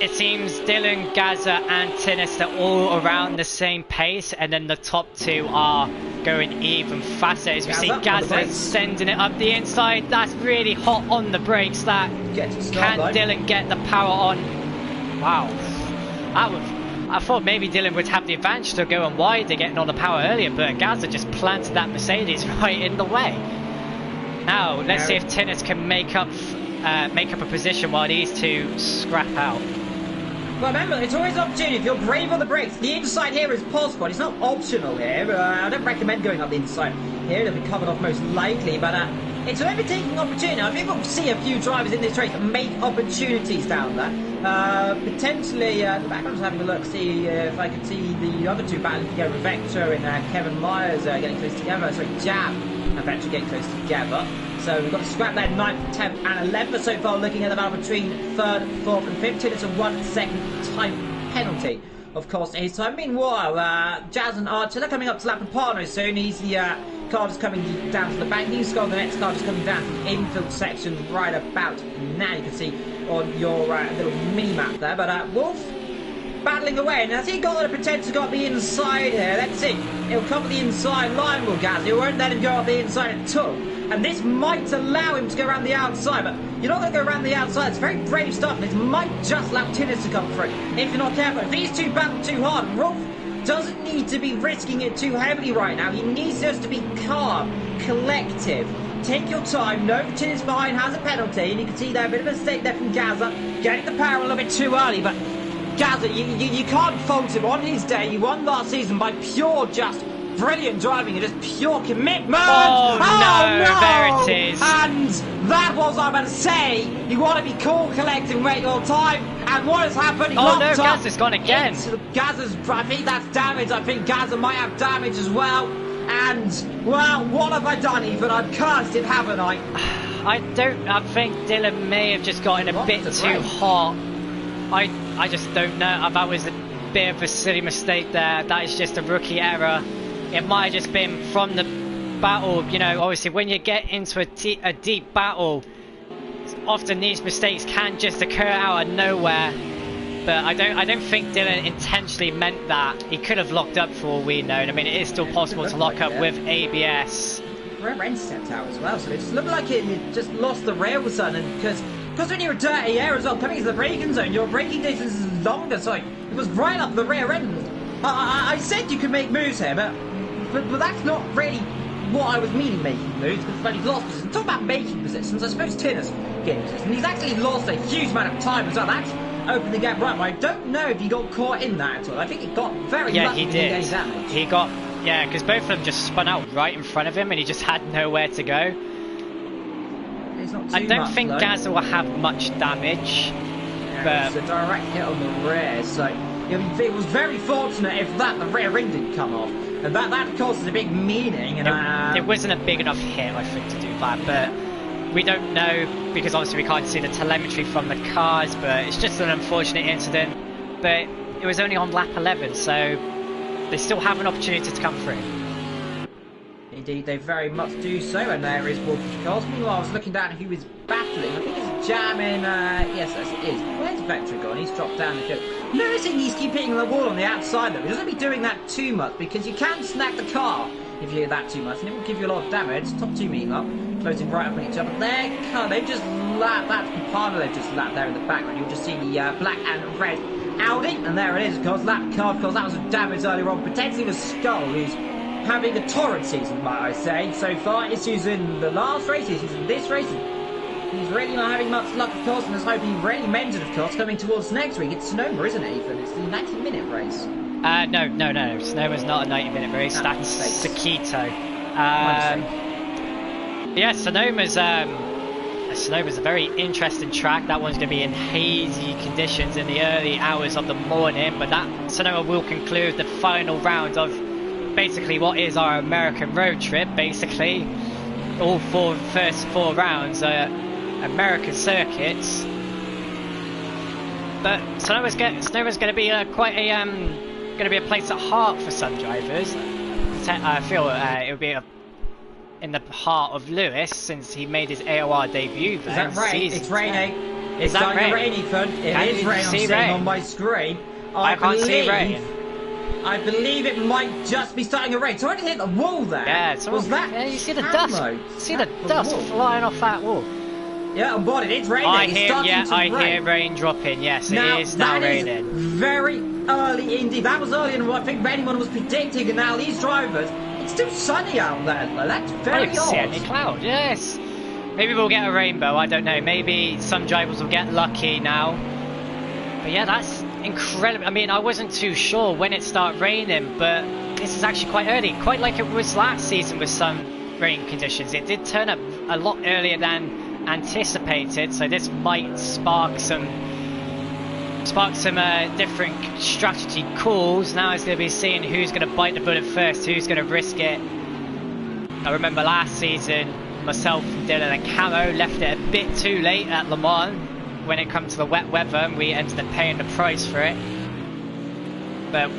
it seems Dylan, Gaza and Tinnis are all around the same pace, and then the top two are going even faster. As we see Gaza sending it up the inside. That's really hot on the brakes. That can Dylan get the power on? Wow. I thought maybe Dylan would have the advantage to go on wider, getting on the power earlier, but Gaza just planted that Mercedes right in the way. Now let's see if Tinnis can make up a position while these two scrap out. Well, remember, it's always an opportunity. If you're brave on the brakes, the inside here is possible. It's not optional here. I don't recommend going up the inside here. It'll be covered off most likely, but it's an overtaking opportunity. I think we'll see a few drivers in this race make opportunities down there. Potentially, the background's having a look, see if I can see the other two battling together. Vector and Kevin Myers getting close together. Sorry, Jam and Vector getting close together. So we've got to scrap there 9th, 10th and 11th so far, looking at the battle between 3rd, 4th and 5th. It's a 1 second time penalty, of course, to his time. Meanwhile, Jazz and Archer, they're coming up to Lapapano soon. He's the car just coming down to the bank. He's got the next car just coming down from the infield section right about now. You can see on your little mini-map there. But Wolf battling away, and has he got the potential to go up the inside here? Let's see. He'll cover the inside line, will Gaz. He won't let him go up the inside at all. And this might allow him to go around the outside, but you're not going to go around the outside. It's very brave stuff, and it might just allow Tinnis to come through if you're not careful. If these two battle too hard, Rolf doesn't need to be risking it too heavily right now. He needs just to be calm, collective. Take your time. No, 2 is behind, has a penalty, and you can see there a bit of a mistake there from Gaza, getting the power a little bit too early, but Gaza, you can't fault him. On his day, he won last season by pure just brilliant driving and just pure commitment. Oh, no, there it is. And that was what I'm about to say. You want to be cool, collective, and wait your time. And what has happened? He oh no, Gaza's gone again. Gaza's, I think that's damage. I think Gaza might have damage as well. And, well, what have I done, Ethan? I've cursed it, haven't I? I think Dylan may have just gotten a bit too hot. I just don't know. That was a bit of a silly mistake there. That is just a rookie error. It might have just been from the battle. You know, obviously when you get into a deep battle, often these mistakes can just occur out of nowhere. But I don't think Dylan intentionally meant that. He could have locked up for all we know. I mean, it is still possible to lock up with ABS. Rear end stepped out as well, so it just looked like it just lost the rail all of a sudden. Because when you're a dirty air as well, coming into the braking zone, your braking distance is longer, so it was right up the rear end. I said you could make moves here, but that's not really what I was meaning, making moves, because he's lost position. Talk about making positions, I suppose Tinner's getting position. He's actually lost a huge amount of time as well. That's opened the gap right, but I don't know if he got caught in that at all. I think it got very lucky. He did. He got, yeah, because both of them just spun out right in front of him and he just had nowhere to go. I don't think Gaza will have much damage. Yeah, but it was a direct hit on the rear, so it was very fortunate if the rear ring didn't come off. And that causes a big meaning. And it wasn't a big enough hit, I think, to do that, but we don't know because obviously we can't see the telemetry from the cars, but it's just an unfortunate incident. But it was only on lap 11, so they still have an opportunity to come through. Indeed, they very much do so, and there is Wolf, of course. Meanwhile, I was looking down at who is battling. I think it's jamming. Yes, it is. Where's Vector gone? He's dropped down the field. Noticing he's keep hitting the wall on the outside, though. He doesn't be doing that too much because you can snack the car if you hit that too much, and it will give you a lot of damage. Top two meanwhile, closing right up on each other. They've just lapped. That's part of they've just lapped there in the background. You'll just see the black and red Audi, and there it is, of course. Lap car, of course. That was damage earlier on, potentially with Skull, who's having a torrid season, might I say, so far. Issues in the last race, issues in this race. He's really not having much luck, of course, and let's hope he really mends it, of course, coming towards next week. It's Sonoma, isn't it, Ethan? It's the 90-minute race. No. Sonoma's not a 90-minute race. That's Sakito. Yeah, Sonoma's a very interesting track. That one's going to be in hazy conditions in the early hours of the morning, but that Sonoma will conclude the final round of basically what is our American road trip. Basically, all first four rounds are American circuits, but Sonoma's going to be quite a place at heart for some drivers. I feel it will be in the heart of Lewis since he made his AOR debut there. Is that rain? It's raining. It's starting to rain, Ethan. It is rain. I'm seeing on my screen. I can't see rain. I believe it might just be starting to rain. So I didn't hit the wall there. Yeah, it's was that? Yeah, you see the dust. See the dust flying off that wall. Yeah, on board it's raining. I hear rain dropping. Yes, it is now raining. Is very early indeed. That was earlier than what I think anyone was predicting. And now these drivers, it's still sunny out there. That's very odd. See any cloud? Yes. Maybe we'll get a rainbow. I don't know. Maybe some drivers will get lucky now. But yeah, that's incredible. I mean, I wasn't too sure when it started raining, but this is actually quite early, quite like it was last season with some rain conditions. It did turn up a lot earlier than anticipated, so this might spark some different strategy calls. Now it's going to be seeing who's going to bite the bullet first, who's going to risk it. I remember last season, myself, Dylan and Camo left it a bit too late at Le Mans when it comes to the wet weather, and we ended up paying the price for it. But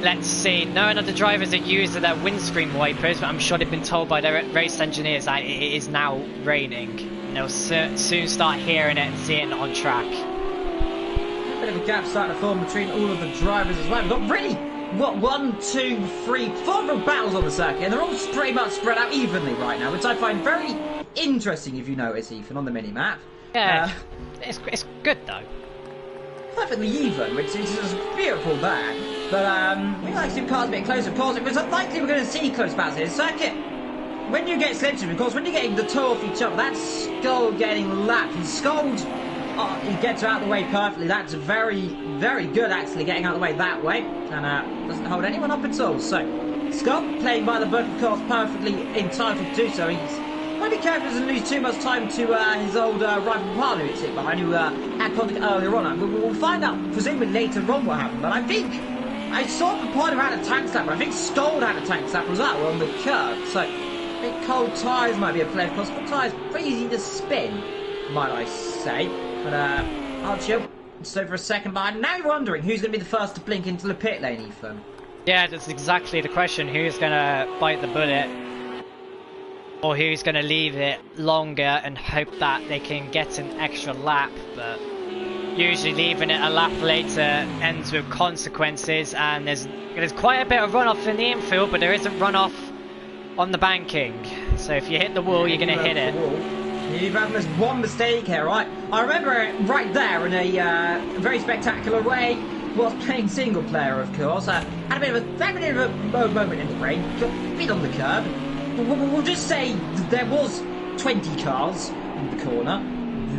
let's see. None of the drivers are using their windscreen wipers, but I'm sure they've been told by their race engineers that it is now raining. And they'll soon start hearing it and seeing it on track. A bit of a gap starting to form between all of the drivers as well. We've got really, 1, 2, 3, 4 real battles on the circuit, and they're all pretty much spread out evenly right now, which I find very interesting, if you notice, Ethan, on the mini-map. Yeah, it's good though. Perfectly even, which is just beautiful there. But we like to see cars a bit closer. Of course, it was unlikely we're going to see close battles. Circuit, when you get sledged, of course, when you're getting the two off each other, that's Skull getting lapped. And Skull, he gets her out of the way perfectly. That's very, very good, actually, getting out of the way that way. And doesn't hold anyone up at all. So, Skull, playing by the book, of course, perfectly entitled to do so. He's might be careful he doesn't lose too much time to his old rival partner who's hit behind, who had contact earlier on. We'll find out, presumably later on, what happened. But I think I saw the part who had a tank slapper. I think Skold had a tank slapper as well on the curve. So, I think cold tyres might be a play. Of course, cold tyres pretty easy to spin, might I say. But I'll chill. So for a second, but I'm now wondering who's going to be the first to blink into the pit lane, Ethan. Yeah, that's exactly the question. Who's going to bite the bullet? Or who's going to leave it longer and hope that they can get an extra lap? But usually leaving it a lap later ends with consequences, and there's quite a bit of runoff in the infield, but there isn't runoff on the banking. So if you hit the wall, you're going to hit it. You've had this one mistake here, right? I remember it right there in a very spectacular way. Was playing single player, of course. Had a bit of a moment in the rain. Got a bit on the curb. We'll just say there was 20 cars in the corner.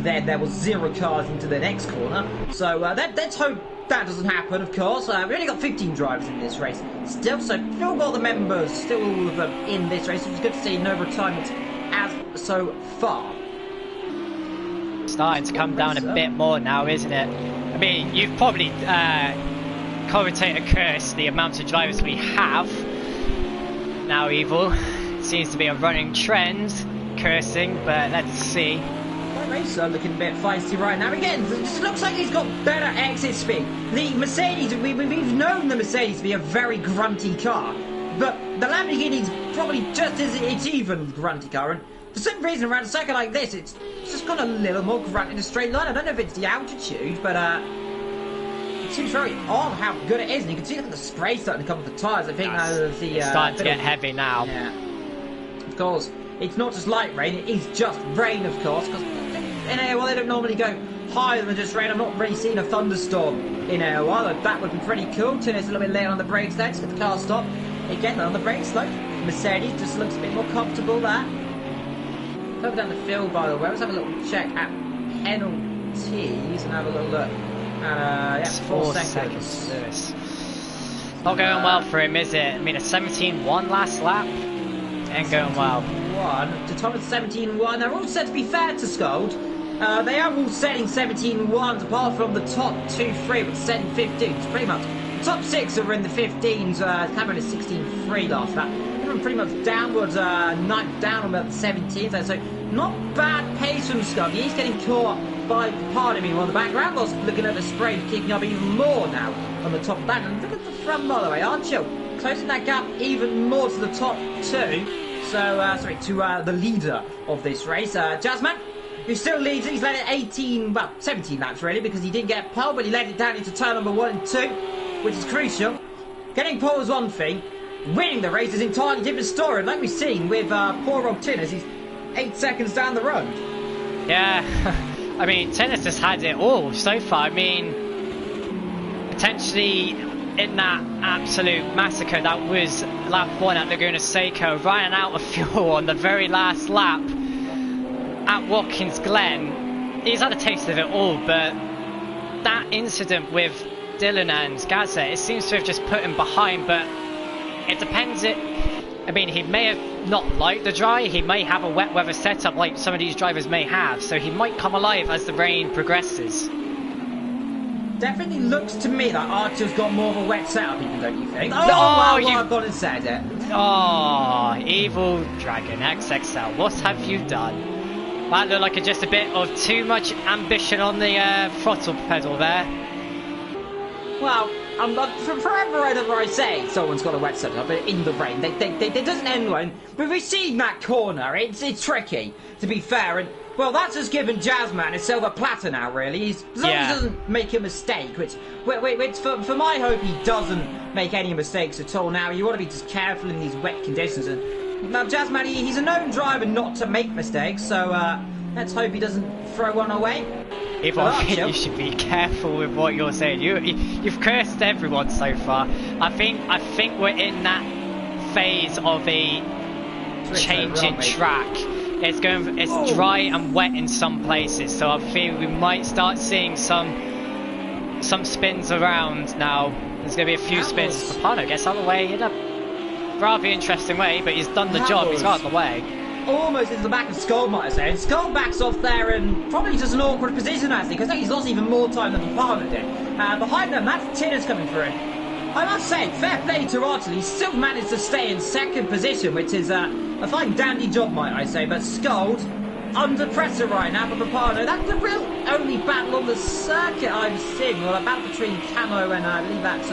There was 0 cars into the next corner. So let's hope that doesn't happen, of course. We only got 15 drivers in this race. Still, so still got the members, still all of them in this race. It was good to see no retirements as so far. Starting to come down a bit more now, isn't it? I mean, you've probably commentator cursed the amount of drivers we have now. Evil seems to be a running trend, cursing, but let's see. Racer looking a bit feisty right now. Again, it looks like he's got better exit speed. The Mercedes, we've known the Mercedes to be a very grunty car, but the Lamborghini's probably just as it's even grunty car. And for some reason, around a circuit like this, it's just got a little more grunt in a straight line. I don't know if it's the altitude, but it seems very odd how good it is. And you can see the spray starting to come off the tyres. I think it's starting to get heavy now. Yeah. Of course, it's not just light rain, it is just rain, of course, because in AOR they don't normally go higher than just rain. I've not really seen a thunderstorm in AOR. That would be pretty cool. Turn us a little bit late on the brakes there to get the car stopped. Again, on the brakes slope. Mercedes just looks a bit more comfortable there. Further down the field, by the way, let's have a little check at penalties and have a little look. Yeah, 4 seconds. Lewis. Not going well for him, is it? I mean, a 17-1 last lap. Ain't going well. To Thomas 17-1. They're all set, to be fair to Skold. They are all setting 17-1s, apart from the top 2-3, with setting 15s. Pretty much. The top 6 are in the 15s. Cameron is 16-3 last lap. Everyone pretty much downwards, down on the 17s. So not bad pace from Skold. He's getting caught by part of me on the background. Was looking at the spray, kicking up even more now on the top of that. And look at the front, by the way, aren't you? Closing that gap even more to the top 2. So, to the leader of this race, Jazzman, who still leads. He's led it 17 laps really, because he didn't get pole, but he led it down into turn number 1 and 2, which is crucial. Getting pole is one thing, winning the race is an entirely different story. Like we've seen with poor Rob Tinners, he's 8 seconds down the road. Yeah, I mean, Tinners has had it all so far. I mean, potentially in that absolute massacre that was lap 1 at Laguna Seca, running out of fuel on the very last lap at Watkins Glen. He's had a taste of it all, but that incident with Dylan and Gaza, it seems to have just put him behind. But it depends. I mean, he may have not liked the dry, he may have a wet weather setup like some of these drivers may have, so he might come alive as the rain progresses. Definitely looks to me like Archer's got more of a wet setup, even, don't you think? I've gone and said it. Oh, Evil Dragon XXL, what have you done? That looked like just a bit of too much ambition on the throttle pedal there. Well, forever I say someone's got a wet setup in the rain, they doesn't end one. But we've seen that corner, it's tricky, to be fair, and well, that's just given Jazzman a silver platter now, really. As long as he doesn't make a mistake, which for my hope he doesn't make any mistakes at all. Now, you want to be just careful in these wet conditions. And now, Jazzman, he's a known driver not to make mistakes, so let's hope he doesn't throw one away. Yvonne, I think you should be careful with what you're saying. You've cursed everyone so far. I think we're in that phase of a changing track. It's dry and wet in some places, so I feel we might start seeing some spins around now. There's going to be a few spins. Papano gets out of the way in a rather interesting way, but he's done the job. He's got out of the way. Almost into the back of Skull, might I say. And Skull backs off there and probably just an awkward position, actually, because I think he's lost even more time than Papano did. Behind them, that's Tinner's coming through. I must say, fair play to Archie. He still managed to stay in second position, which is a fine dandy job, might I say. But Skull under pressure right now for Papano. That's the real only battle on the circuit I've seen. Well, a battle between Camo and I believe that's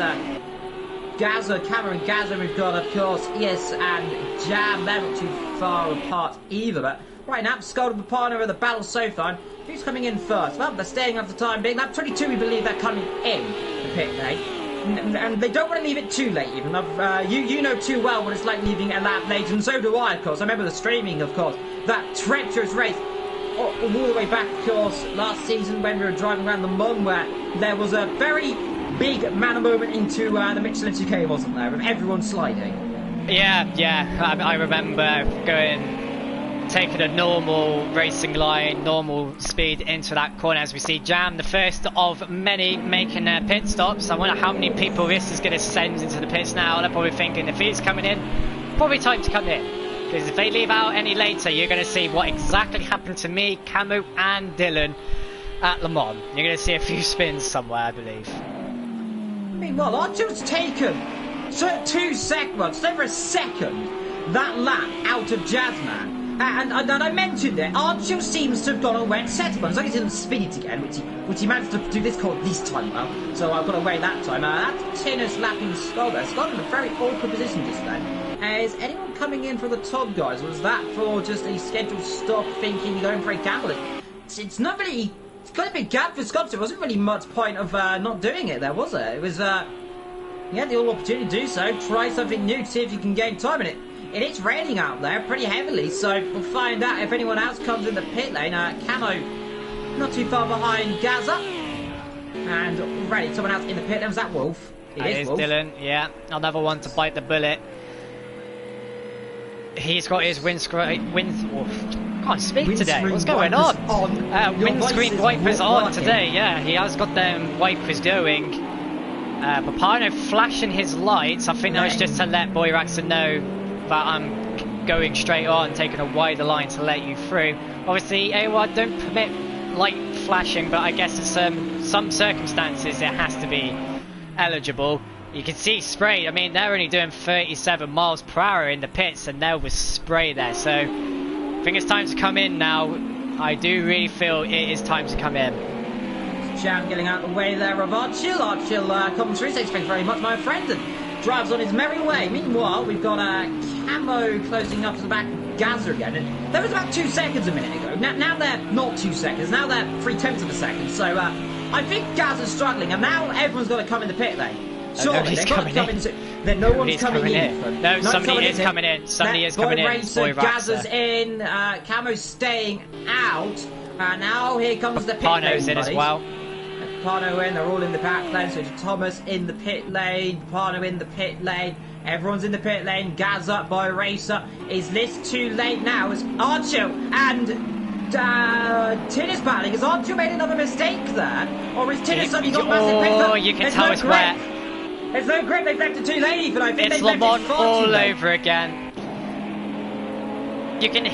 Gaza, Camo and Gaza. We've got, of course, Yes and Jam. They're not too far apart either. But right now, Skull and Papano are the battle so far. Who's coming in first? Well, they're staying up for the time being. Lap 22, we believe they're coming in the pit lane. And they don't want to leave it too late even. You know too well what it's like leaving a lap late, and so do I, of course. I remember the streaming, of course, that treacherous race all the way back, of course, last season when we were driving around the Mum, where there was a very big mana moment into the Michelin chicane, wasn't there, with everyone sliding. Yeah, I remember taking a normal racing line, normal speed into that corner as we see Jam, the first of many, making their pit stops. I wonder how many people this is going to send into the pits now. They're probably thinking if he's coming in, probably time to come in. Because if they leave out any later, you're going to see what exactly happened to me, Camu and Dylan at Le Mans. You're going to see a few spins somewhere, I believe. Meanwhile, Archer's taken 2 seconds, just over a second, that lap out of Jazzman. And I mentioned it, Archer seems to have gone on wet settlement. As long as he didn't speed again, which he managed to do this time well. So I've got away that time. That's Tinner's lapping Skull there. Skull in a very awkward position just then. Is anyone coming in for the top, guys? Was that for just a scheduled stop, thinking you're going for a gamble? It's not really... It's got a big gap for Scott. There wasn't really much point of not doing it there, was there? It was... you had the opportunity to do so. Try something new to see if you can gain time in it. It is raining out there pretty heavily, so we'll find out if anyone else comes in the pit lane. Camo not too far behind Gaza. And already someone else in the pit lane. Was that Wolf? It is Wolf. Dylan, yeah. Another one to bite the bullet. He's got his windscreen... can't speak today. What's going on? Windscreen wipers on today, yeah. He has got them wipers going. Papano flashing his lights. I think that was just to let Boy Raxon know that I'm going straight on, taking a wider line to let you through. Obviously, AOR don't permit light flashing, but I guess in some circumstances it has to be eligible. You can see spray. I mean, they're only doing 37 miles per hour in the pits, and there was spray there. So I think it's time to come in now. I do really feel it is time to come in. Jam getting out of the way there of Archil. Archil comes through, says thanks very much, my friend, and drives on his merry way. Meanwhile, we've got Camo closing up to the back of Gaza again. And that was about 2 seconds a minute ago. Now they're not 2 seconds. Now they're 3/10 of a second. So I think Gaza's struggling, and now everyone's got to come in the pit lane. Surely they've got to come into. Then no one's coming in. No, somebody is coming in. Somebody is coming in. Racer, Gaza's in. Camo's staying out. Now here comes the pit lane. Pano's in as well. Pano in, they're all in the back lane, so Thomas in the pit lane, Pano in the pit lane, everyone's in the pit lane, Gaz up by Racer. Is this too late now? As Archer and Tin is battling. Has Archer made another mistake there? Or is Tin suddenly got massive pace? Oh, you can tell it's wet. There's no grip, they've left it too late even. I think it's they've left it far all too late. over again. You can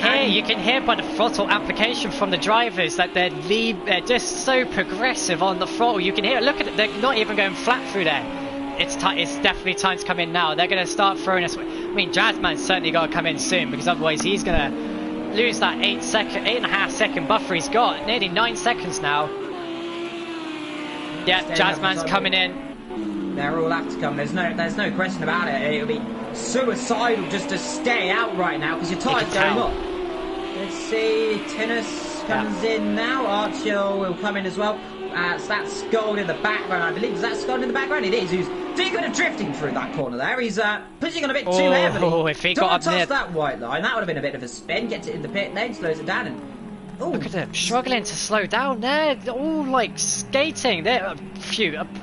hear by the throttle application from the drivers that they're just so progressive on the throttle. You can hear it. Look at it. They're not even going flat through there. It's definitely time to come in now. They're going to start throwing us. I mean, Jazzman's certainly got to come in soon, because otherwise he's going to lose that 8.5 second buffer he's got. Nearly 9 seconds now. Yeah, Jazzman's coming in. They're all have to come. There's no question about it. It'll be suicidal just to stay out right now because your tire's going up. Let's see. Tennis comes in now. Archer will come in as well. So that's Gold in the background, I believe. Is that Gold in the background? It is. Who's doing good at drifting through that corner there. He's pushing on a bit too heavily. Oh, if he got up near that white line, that would have been a bit of a spin. Gets it in the pit lane, slows it down, and Look at them struggling to slow down. They're all like skating. They're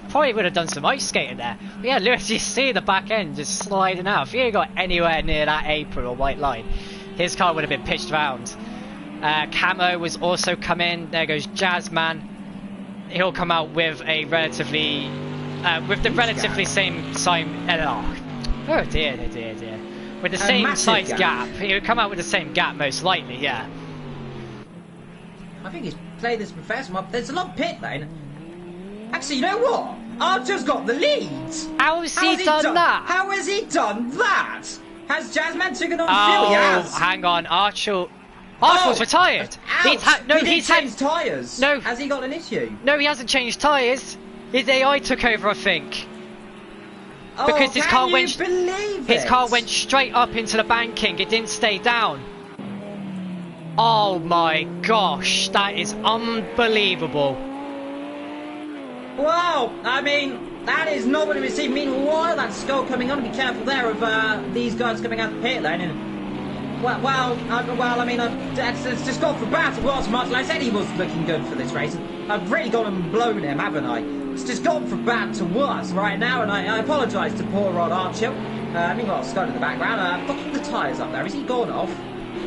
probably would have done some ice skating there. But yeah, Lewis, you see the back end just sliding out. If he had got anywhere near that apron or white line, his car would have been pitched round. Camo was also come in. There goes Jazzman. He'll come out with a relatively same sign. Oh dear. With the same size gap. He would come out with the same gap most likely. Yeah. I think he's played this professional. There's a lot of pit lane. Actually, you know what? Archer's got the lead. How has he done that? How has he done that? Has Jazzman taken on the field? Yes. Hang on, Archer's retired. He's changed tyres. No. Has he got an issue? No, he hasn't changed tyres. His AI took over, I think. Because his car went straight up into the banking. It didn't stay down. Oh my gosh, that is unbelievable. Wow, I mean, that is not what we see. Meanwhile, that Skull coming on. Be careful there of these guys coming out the pit lane. And it's just gone for bad. It was Martin. I said he was looking good for this race. And I've really gone and blown him, haven't I? It's just gone from bad to worse right now. And I apologise to poor Rod Archer. Meanwhile, Skull in the background. Looking the tyres up there. Has he gone off?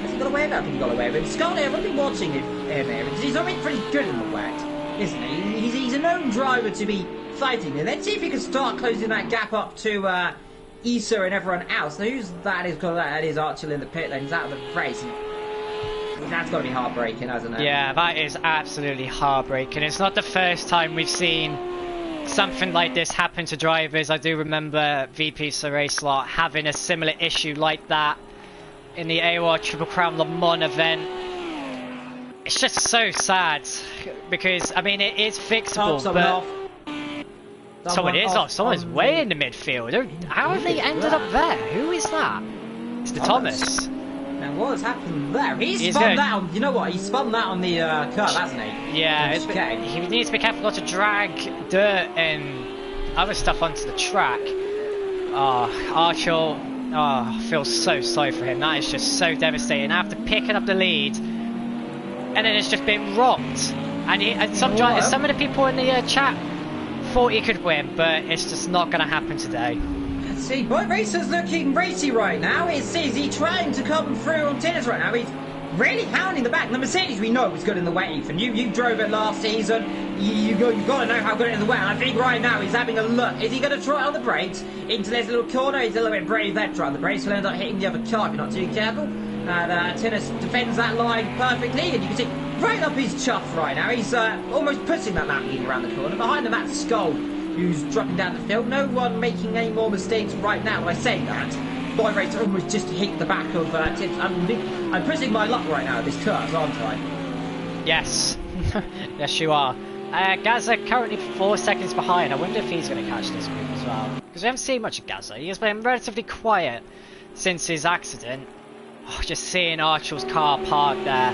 Has he got away with it? I think he got away with it. Skull here, I've been watching him here because he's already pretty good in the wet, isn't he? He's a known driver to be fighting. And let's see if he can start closing that gap up to Issa and everyone else. Now, who's that is? Because that is Archer in the pit lane. He's out of the race. And that's got to be heartbreaking, hasn't it? Yeah, that is absolutely heartbreaking. It's not the first time we've seen something like this happen to drivers. I do remember VP Sir Racelot having a similar issue like that in the AOR Triple Crown Le Mans event. It's just so sad because, I mean, it is fixable, but someone is off. Someone's way in the midfield. How have they ended up there? Who is that? It's the Thomas. Now, what has happened there? He's spun that on, you know what? He spun that on the curve, hasn't he? Yeah, he needs to be careful not to drag dirt and other stuff onto the track. Oh, Archer. Oh, I feel so sorry for him. That is just so devastating. After picking up the lead, and then it's just been rocked. And some of the people in the chat thought he could win, but it's just not going to happen today. Let's see, Boy Racer's looking racy right now. Is he trying to come through on tennis right now? He's really hounding the back. The Mercedes we know was good in the wet, Ethan. You drove it last season. You've got to know how good it is in the wet. And I think right now he's having a look. Is he going to try on the brakes into this little corner? He's a little bit brave there trying the brakes. He'll end up hitting the other car if you're not too careful. And Tennis defends that line perfectly. And you can see right up his chuff right now. He's almost pushing that Lamborghini around the corner. Behind him, that's Skull, who's dropping down the field. No one making any more mistakes right now. When I say that, Boy Racer almost just hit the back of Tips. I'm pushing my luck right now at this curve, aren't I? Yes. Yes, you are. Gaza currently 4 seconds behind. I wonder if he's going to catch this group as well. Because we haven't seen much of Gaza. He has been relatively quiet since his accident. Oh, just seeing Archer's car parked there.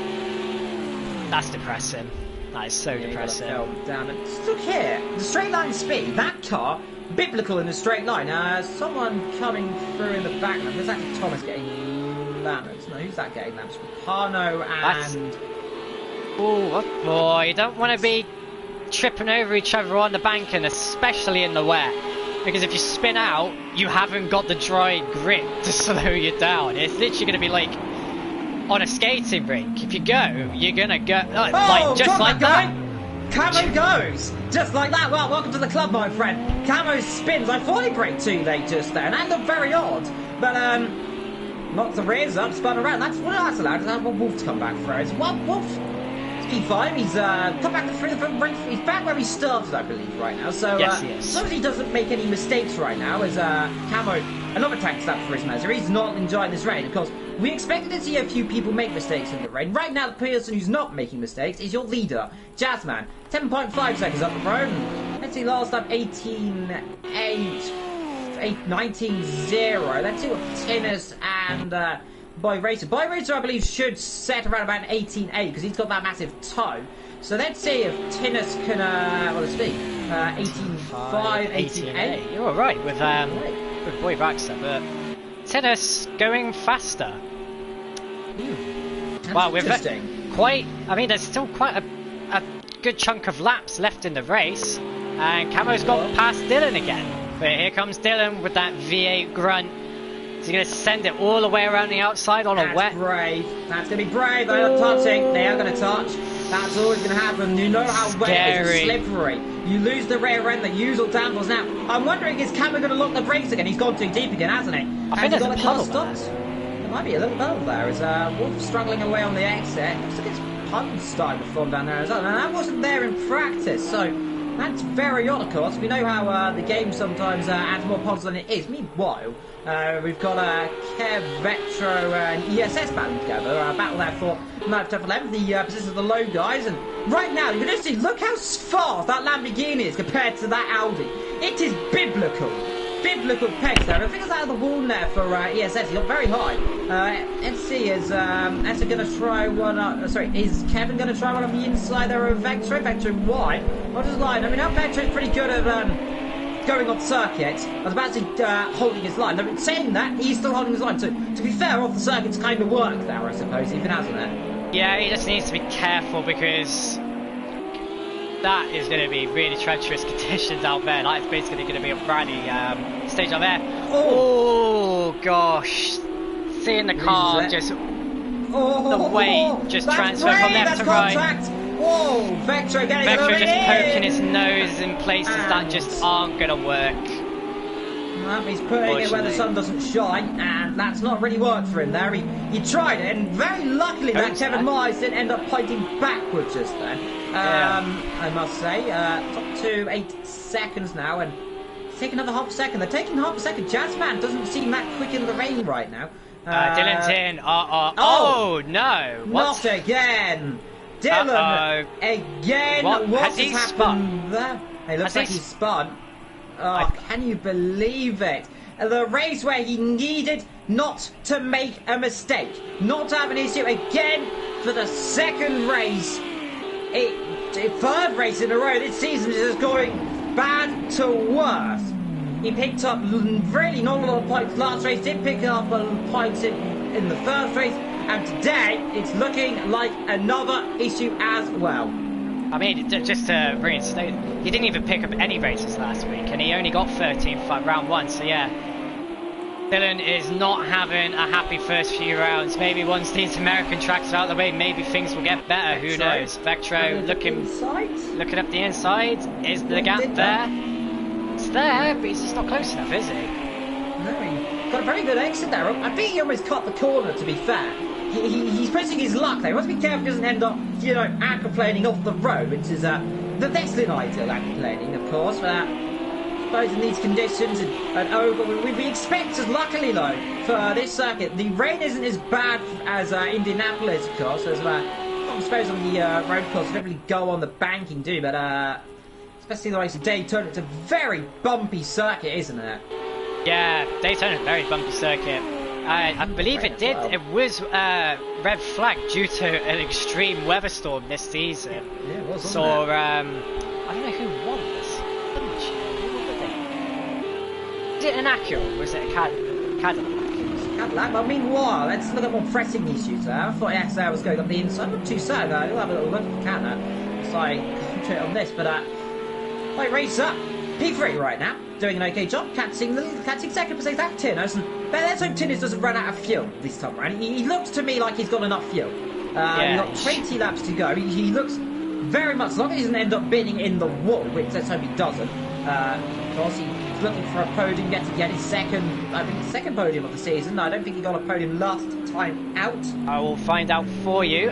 That's depressing. That is so depressing. Damn it. Look here. The straight line speed. That car, biblical in a straight line. Someone coming through in the background. There's actually Thomas getting lamps. No, who's that getting lamps? Pano and... Oh, you don't want to be tripping over each other on the bank, and especially in the wet, because if you spin out, you haven't got the dry grip to slow you down. It's literally going to be like on a skating rink. If you go, you're going to go just like that. Camo goes just like that. Well, welcome to the club, my friend. Camo spins. I thought he braked too late just there, and that looked very odd. But knocked the rears up, spun around. That's allowed. That's what Wolf to come back for. It's Wolf. P5, he's come back through the front. He's back where he started, I believe, right now. So yes, he is. As long as he doesn't make any mistakes right now, as Camo, another tank stop for his Mazda. He's not enjoying this rain because we expected to see a few people make mistakes in the rain. Right now, the person who's not making mistakes is your leader, Jazzman. 10.5 seconds up the road. Let's see, last up 18.8, 19.0. Let's see what Tennis and Boy Racer, I believe, should set around about an 18.8 because he's got that massive toe. So let's see if Tennis can, 18.5, 18.8. You're alright with Boy Racer, but Tennis going faster. Wow, we're there's still quite a good chunk of laps left in the race, and Camo's got past Dylan again. But here comes Dylan with that V8 grunt. He's going to send it all the way around the outside on a wet. That's brave. That's going to be brave. They are touching. They are going to touch. That's always going to happen. You know how wet it is. It's slippery. You lose the rear end, the usual dampers. Now, I'm wondering, is Camo going to lock the brakes again? He's gone too deep again, hasn't he? I think there's a puddle there. There might be a little puddle there. Is Wolf struggling away on the exit? Looks like his puddle's starting to form down there as well. Now, that wasn't there in practice, so that's very odd, of course. We know how the game sometimes adds more puddles than it is. Meanwhile, we've got Kev, Vetro, and ESS battling together. Battle there for 9th to 11th, the positions of the low guys. And right now, you can just see, look how fast that Lamborghini is compared to that Audi. It is biblical. Biblical pegs there. I think it's out of the wall there for ESS. He got very high. SC is going to try one up. Sorry, is Kevin going to try one on the inside there of Vector? Vector wide. What is line? I mean, our Vector is pretty good at going off circuit. I was about to say holding his line. No, saying that, he's still holding his line. So, to be fair, off the circuit's kind of worked there, I suppose, even hasn't it? Yeah, he just needs to be careful because that is going to be really treacherous conditions out there. That is basically going to be a rally stage out there. Oh gosh. Seeing the car just... the weight just transfer from left to right. Whoa, Vector getting Vector just poking his nose in places that just aren't going to work. He's putting it where the sun doesn't shine, and that's not really worked for him there. He tried it, and very luckily that Kevin Myers didn't end up pointing backwards just then. I must say, top 2, 8 seconds now, and take another half a second. They're taking half a second. Jazzman doesn't seem that quick in the rain right now. Dylan's in. Oh no! Not again. Dylan again. What has happened there? It looks like he spun. Oh, can you believe it? The race where he needed not to make a mistake, not to have an issue again for the second race. Third race in a row this season is just going bad to worse. He picked up really not a lot of points last race, did pick up points in the first race, and today it's looking like another issue as well. I mean, just to reinstate, he didn't even pick up any races last week, and he only got 13th for round 1, so yeah. Dylan is not having a happy first few rounds. Maybe once these American tracks are out of the way, maybe things will get better, who knows. Vectro looking up the inside. Is the gap there? It's there, but he's just not close enough, is he? No, he got a very good exit there. I think he almost cut the corner, to be fair. He's pressing his luck there. He wants to be careful he doesn't end up, aquaplaning off the road, which is the less than ideal aquaplaning, of course. I suppose in these conditions, we expected, luckily though, for this circuit, the rain isn't as bad as Indianapolis, of course. As I suppose on the road course, you don't really go on the banking, do you? But especially the race of Daytona, it's a very bumpy circuit, isn't it? Yeah, Daytona's a very bumpy circuit. I believe it did. Well. It was red flag due to an extreme weather storm this season. Yeah, it was. So I don't know who won this. Who were they? Is it an Acura or was it a Cadillac? Cadillac. Well, meanwhile, let's look at more pressing issues there. I thought SR was going up the inside. I'm not too sad. I'll have a little look at the camera. So I concentrate on this, but I race up. P3 right now, doing an okay job, catching second place that Tinners, and let's hope Tinners doesn't run out of fuel this time around. He looks to me like he's got enough fuel. He's got 20 laps to go. He looks very much, as long as he doesn't end up binning in the wall, which let's hope he doesn't. Of course, he's looking for a podium, get his second podium of the season. I don't think he got a podium last time out. I will find out for you.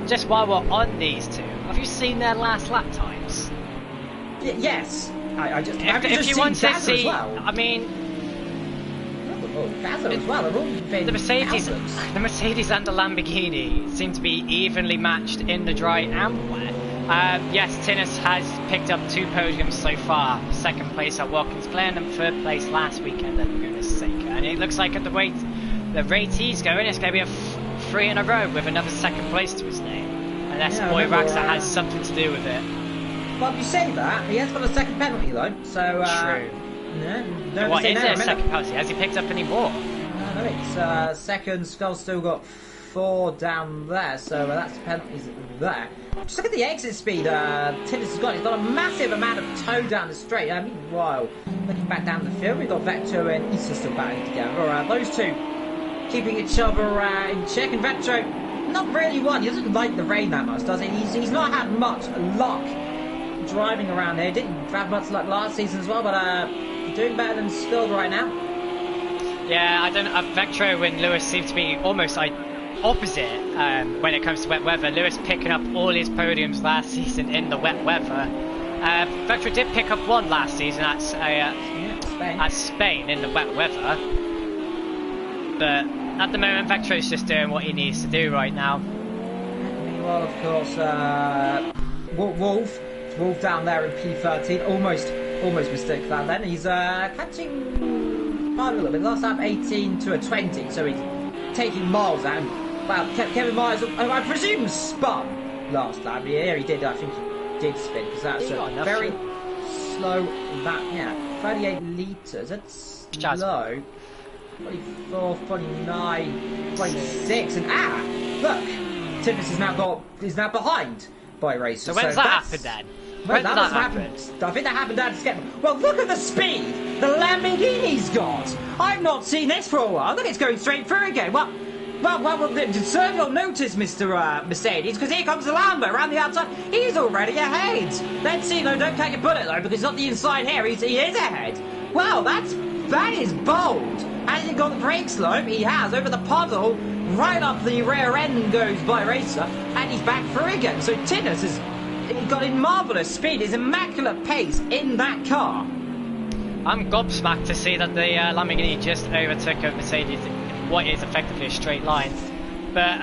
Just while we're on these two, have you seen their last lap times? Yes. If you want to see, well. I mean, as well. The Mercedes and the Lamborghini seem to be evenly matched in the dry and wet. Yes, Tinnis has picked up 2 podiums so far. Second place at Watkins Glen and 3rd place last weekend at Laguna Seca. And it looks like at the rate he's going, it's going to be a 3 in a row with another second place to his name. Unless Boy Raxa has something to do with it. Well, you say that, he has got a second penalty though, so... True. What is it, a second penalty? Has he picked up any more? No, it's second. Skull's still got P4 down there, so that's the penalties there. Just look at the exit speed Tinnus has got. He's got a massive amount of toe down the straight. Meanwhile, looking back down the field, we've got Vector and Issa still battling together. Those two keeping each other in check, and Vector not really one. He doesn't like the rain that much, does he? He's not had much luck driving around here. Didn't have much luck last season as well, but doing better than Skuld right now. Yeah, I don't know. Vector and Lewis seem to be almost opposite when it comes to wet weather. Lewis picking up all his podiums last season in the wet weather. Vector did pick up one last season at Spain in the wet weather. But at the moment, Vector is just doing what he needs to do right now. Meanwhile, of course, Wolf down there in P13, almost mistook that then. He's catching a little bit. Last lap 18 to a 20, so he's taking miles out. Well, Kevin Myers, I presume, spun last lap. Yeah, he did. I think he did spin, because that's a very slow lap. Yeah, 38 litres. That's slow. 24, 29, 26, and look, Tinnus is now behind by racer. So when's that happened then? Well, that must happen. I think that happened down to skip. Well, look at the speed the Lamborghini's got. I've not seen this for a while. Look, it's going straight through again. Well, serve your notice, Mr. Mercedes, because here comes the Lambo around the outside. He's already ahead. Let's see, though, don't take your bullet, though, because on the inside here, he is ahead. Well, that is bold. Has he got the brake slope? He has, over the puddle, right up the rear end goes by racer, and he's back through again. So Tinnus has got a marvellous speed, his immaculate pace in that car. I'm gobsmacked to see that the Lamborghini just overtook a Mercedes in what is effectively a straight line. But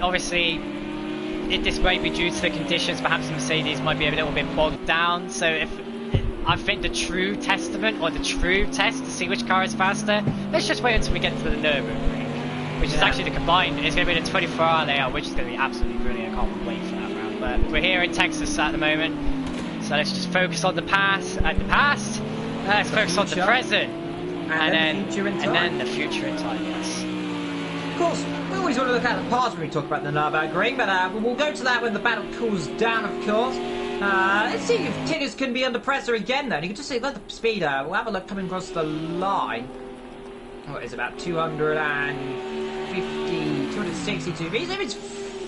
obviously, this might be due to the conditions. Perhaps the Mercedes might be a little bit bogged down. So I think the true testament, or the true test to see which car is faster, let's just wait until we get to the Nürburgring, which is actually the combined. It's going to be the 24-hour layout, which is going to be absolutely brilliant. I can't wait for that round. But we're here in Texas at the moment, so let's just focus on the past. Let's focus on the present, and then the future in time. Yes. Of course, we always want to look at the past when we talk about the Nürburgring, but we'll go to that when the battle cools down, of course. Let's see if Tinnus can be under pressure again, then. You can just see, look at the speed. We'll have a look coming across the line. What is about 262 feet. It's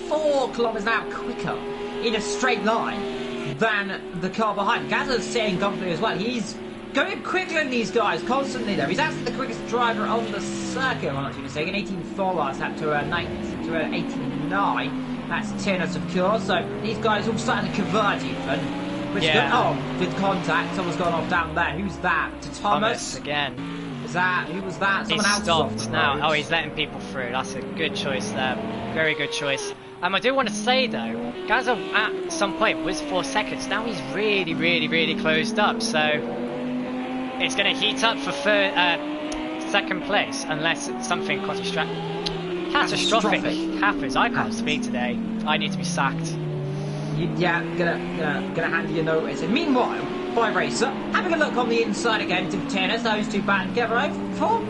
4 kilometers an hour quicker in a straight line than the car behind. Gazza's staying comfortably as well. He's going quicker than these guys constantly, though. He's actually the quickest driver on the circuit, if I'm not too mistaken. 18.4 last lap to 18.9. That's Tinnus, of course. So these guys all starting to converge, even. Which is good. Oh, good contact. Someone's gone off down there. Who's that? To Thomas again. Who was that? Someone else stopped now. Oh, he's letting people through. That's a good choice there. Very good choice. I do want to say, though, Gazza at some point was 4 seconds. Now he's really, really, really closed up. So it's going to heat up for second place, unless something catastrophic happens. I can't speak today. I need to be sacked. Yeah, gonna hand you a notice. And meanwhile, by racer, having a look on the inside again to Tinnus, those two battling together. I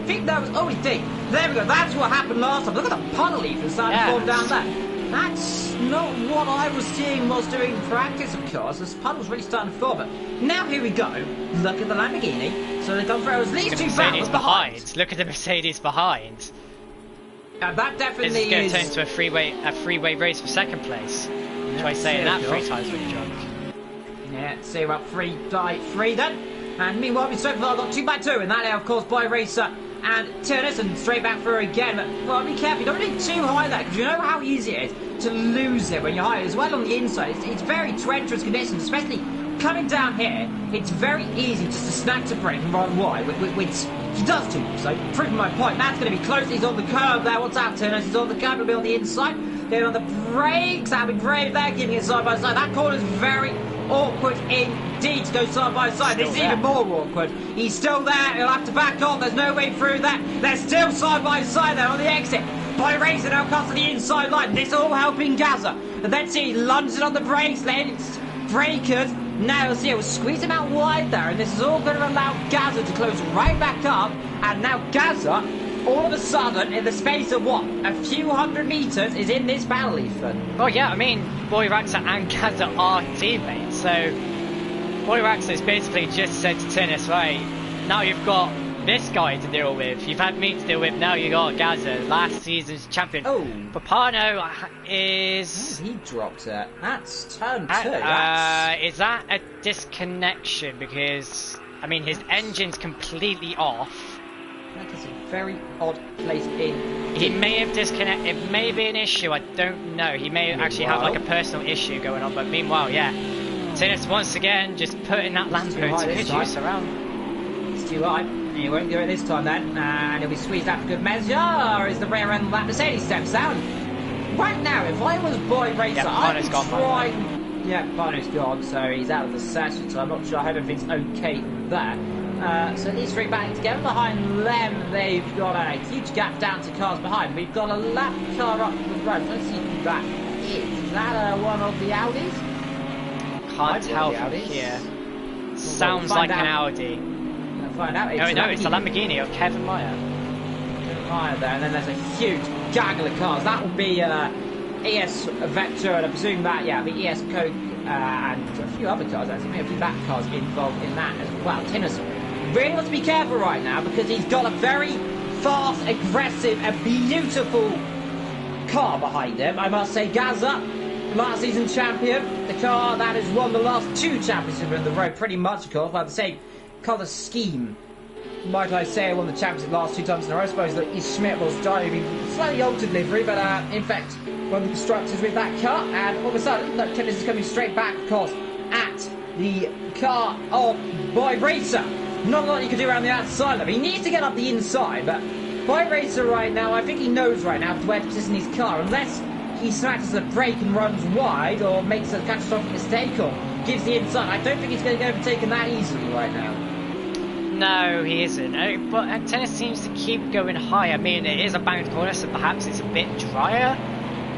think that was deep. There we go. That's what happened last time. Look at the puddle even starting to form down there. That's not what I was seeing whilst doing practice, of course. This puddle's really starting to form. But now here we go. Look at the Lamborghini. So they come through. These two battles behind. Look at the Mercedes behind. That definitely this is going to turn into a freeway race for second place. Try saying that 3 times when you're drunk. Yeah, see about 3 then. And meanwhile, so far got 2 by 2, and that of course by racer and Tinnus, and straight back through again. But well, be careful. You don't want to be too high there, because you know how easy it is to lose it when you're high as well on the inside. It's very treacherous conditions, especially coming down here. It's very easy just to snap to brake and run wide, which he does too. So proving my point. That's going to be close. He's on the curb there. What's that, Tinnus? He's on the curb. He'll be on the inside. Then on the brakes, that'll be brave there, keeping it side by side. That corner's very awkward indeed to go side by side. This is even more awkward. He's still there. He'll have to back off. There's no way through that. They're still side by side there on the exit. By racing now comes to the inside line. This all helping Gazza. And then see, he lunges on the brakes, letting its breakers. Now see, we'll squeeze him out wide there, and this is all going to allow Gazza to close right back up. And now Gazza all of a sudden, in the space of what, a few hundred meters, is in this battle, Ethan. Oh yeah, I mean, Boy Raxa and Gaza are teammates, so Boy Raxa has basically just said to Tennis, right, now you've got this guy to deal with, you've had me to deal with, now you got Gaza, last season's champion. Oh. Papano is... He dropped it. That's turn 2. Is that a disconnection? Because, I mean, his engine's completely off. That is a very odd place in. He may have disconnected. It may be an issue. I don't know. He may actually have like a personal issue going on. But meanwhile, yeah, Tennis once again just putting that Lambo to good use around. It's too high. He won't do it this time then, and he'll be squeezed out for good measure as the rear end of that Mercedes steps out. Right now, if I was Boy Racer, I'd try. Yeah, Bono's gone, so he's out of the session, so I'm not sure. I hope everything's okay there. So these three battling together behind them. They've got a huge gap down to cars behind. We've got a lap car up the road. Let's see who that is. Is that one of the Audis? Can't tell from here. Sounds like an Audi. Find out. No, it's the Lamborghini of Kevin Meyer. There, and then there's a huge gaggle of cars. That will be ES Vector, and I presume that, yeah, the ES Coke and a few other cars, actually, maybe a few back cars involved in that as well. Tinner's really wants to be careful right now because he's got a very fast, aggressive, and beautiful car behind him. I must say, Gaza, last season champion, the car that has won the last 2 championships in the road, pretty much, of course, by the same colour scheme. Might I say, won the championship last 2 times in a row. I suppose that Schmidt was driving slightly altered livery, but in fact, one of the constructors with that car, and all of a sudden, look, Tennis is coming straight back, of course, at the car of Boy Racer. Not a lot you can do around the outside of him. He needs to get up the inside, but Boy Racer right now, I think he knows right now where to position his car, unless he smashes a brake and runs wide, or makes a catastrophic mistake, or gives the inside. I don't think he's going to get overtaken that easily right now. No, he isn't. But Tennis seems to keep going high. I mean, it is a banked corner, so perhaps it's a bit drier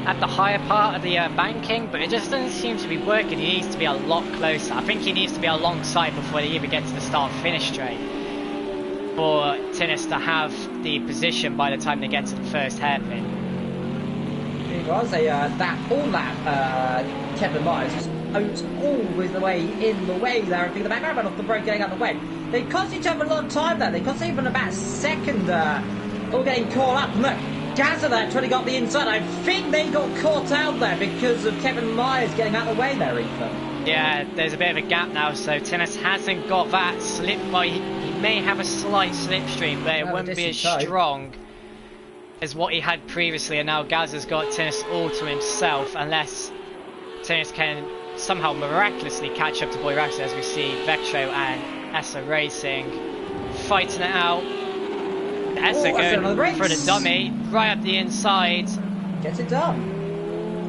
at the higher part of the banking, but it just doesn't seem to be working. He needs to be a lot closer. I think he needs to be alongside before they even get to the start-finish straight for Tennis to have the position by the time they get to the first hairpin. It was that all-lap Kevin Myers just oats all with the way in the way there, and the background ran off the brake getting out of the way. They cost each other a lot of time there. They cost even about a second, all getting caught up. Look, Gaza there trying to get the inside. I think they got caught out there because of Kevin Myers getting out of the way there, Ethan. Yeah, there's a bit of a gap now, so Tennis hasn't got that slip. Well, he may have a slight slipstream, but it wouldn't be as strong as what he had previously, and now Gaza's got Tennis all to himself, unless Tennis can somehow miraculously catch up to Boy Raxa, as we see Vectro and Essa Racing fighting it out. Essa going for the dummy, right up the inside. Gets it done.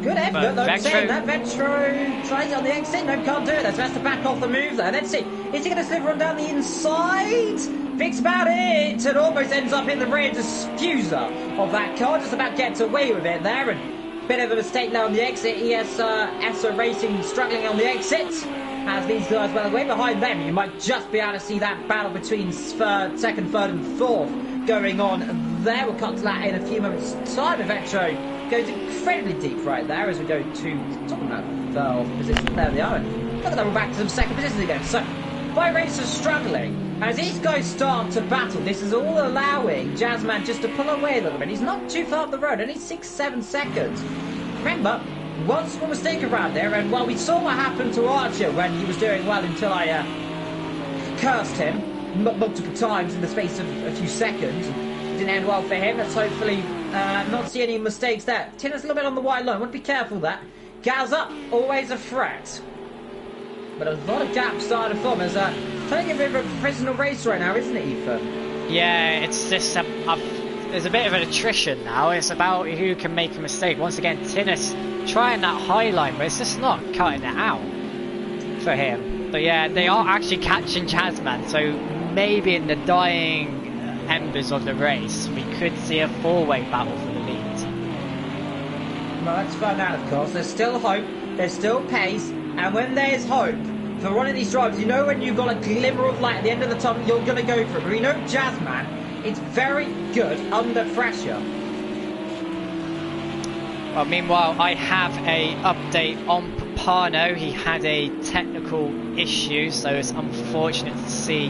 Good effort, though. Saying that, Vectro tries it on the exit. No, can't do it. That's has to back off the move there. Let's see. Is he going to slip run down the inside? Thinks about it, and almost ends up in the rear diffuser of that car. Just about gets away with it there, and bit of a mistake now on the exit. Essa Racing struggling on the exit. As these guys well away behind them, you might just be able to see that battle between second, third, and fourth going on there. We'll cut to that in a few moments' time. Vectro goes incredibly deep right there as we go to top of that third position. There they are. Look at that, we're back to the second position again. So, Boy Racer struggling. As these guys start to battle, this is all allowing Jazzman just to pull away a little bit. He's not too far up the road, only 6-7 seconds. Remember, one small mistake around there, and while we saw what happened to Archer when he was doing well until I cursed him multiple times in the space of a few seconds, it didn't end well for him. Let's hopefully not see any mistakes there. Tinner's a little bit on the wide line, want to be careful there. Gals up, always a threat. But a lot of gaps started to form as trying to get rid of a professional race right now, isn't it, Ethan? Yeah, it's just there's a bit of an attrition now. It's about who can make a mistake. Once again, Tinnis trying that high line, but it's just not cutting it out for him. But yeah, they are actually catching Jazzman, so maybe in the dying embers of the race, we could see a four-way battle for the lead. Well, let's find out, of course. There's still hope, there's still pace, and when there's hope for one of these drivers, you know when you've got a glimmer of light at the end of the tunnel, you're going to go for it. But we know Jazzman It's very good under pressure. Well, meanwhile, I have a update on Papano. He had a technical issue, so it's unfortunate to see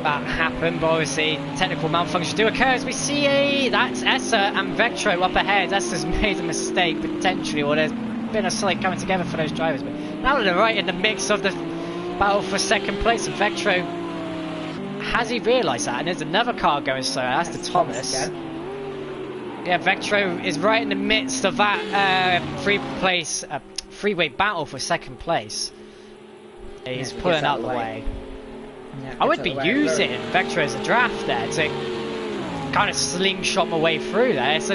that happen. But obviously, technical malfunctions do occur as we see that's Essa and Vectro up ahead.Essa's made a mistake potentially, or there's been a slight coming together for those drivers. But now they're right in the mix of the battle for second place, and Vectro, has he realised that? And there's another car going slow. That's the Thomas. Yeah, Vectro is right in the midst of that freeway battle for second place. He's pulling out the way. Yeah, I would be using Vectro as a draft there to kind of slingshot my way through there. So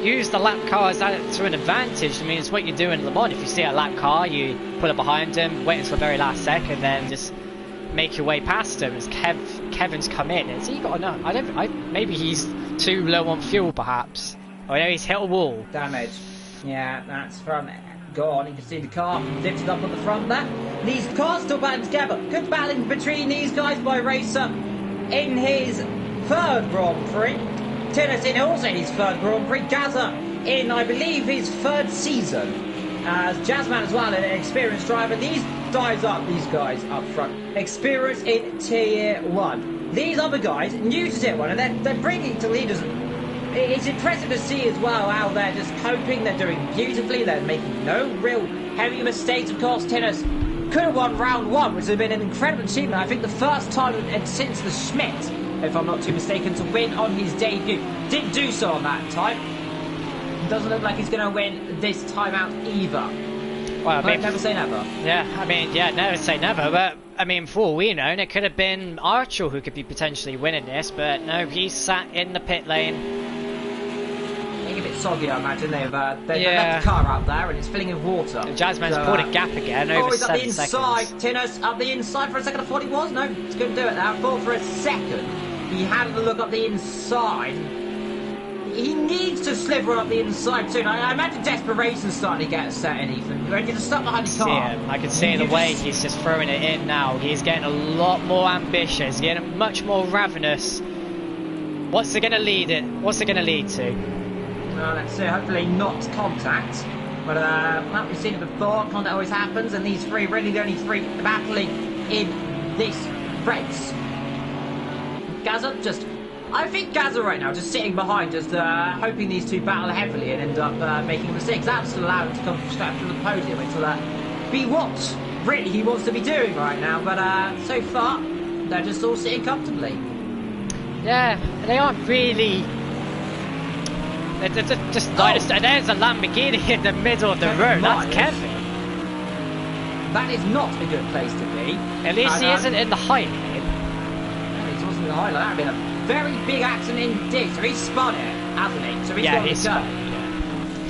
use the lap cars to an advantage. I mean, it's what you do in Le Mans. If you see a lap car, you pull it behind him, wait until the very last second, then just make your way past him. As Kevin's come in, has he got enough? Maybe he's too low on fuel, perhaps. Oh no, he's hit a wall. Damage. Yeah, that's from gone. You can see the car lifted up on the front there. These cars still battling together. Good battling between these guys by Racer in his third Grand Prix. Tinnis in also his third Grand Prix. Gaza in, I believe, his third season. As Jazzman as well, an experienced driver. These guys up front. Experience in Tier 1. These other guys, new to Tier 1, and they're bringing to leaders. It's impressive to see as well how they're just coping. They're doing beautifully. They're making no real heavy mistakes. Of course, Tinnis could have won round 1, which would have been an incredible achievement. I think the first time since the Schmidt, if I'm not too mistaken, to win on his debut. Didn't do so on that time. Doesn't look like he's going to win this time out either. Well, I mean, never say never. Yeah, I mean, yeah, never say never. But I mean, for all we know, it could have been Archel who could be potentially winning this. But no, he's sat in the pit lane. Getting a bit soggy, I imagine. They've left the car out there and it's filling with water. Jazzman's pulled a gap again over 7 seconds. He's up the inside. Tinnis up the inside for a second. I thought he was. No, he's going to do it now. Thought for a second he had to look up the inside. He needs to sliver up the inside soon. I imagine desperation's starting to get set in, Ethan. You're just stuck behind the car. I can see the way he's just throwing it in now. He's getting a lot more ambitious, getting much more ravenous. What's it going to lead it? What's it going to lead to? Well, let's see. Hopefully not contact. But well, we've seen it before. Contact always happens, and these three really the only three battling in this race. Gaza just. I think Gaza right now just sitting behind, just hoping these two battle heavily and end up making mistakes. That's allowed him to come straight from the podium into be what really he wants to be doing right now. But so far, they're just all sitting comfortably. Yeah, they aren't really. They're just there's a Lamborghini in the middle of the road. That's Kevin. That is not a good place to be. At least he isn't in the highlight. He wasn't in the highlight. That would have been a very big accident indeed. So he's spun it, hasn't he? So he's got to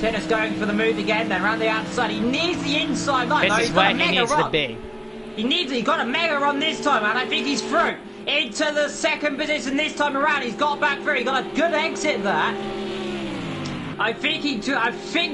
go. Tinnis going for the move again, then around the outside. He needs the inside line. This is where he needs to be. He got a mega run this time, and I think he's through into the second position this time around. He's got back through. He got a good exit there. I think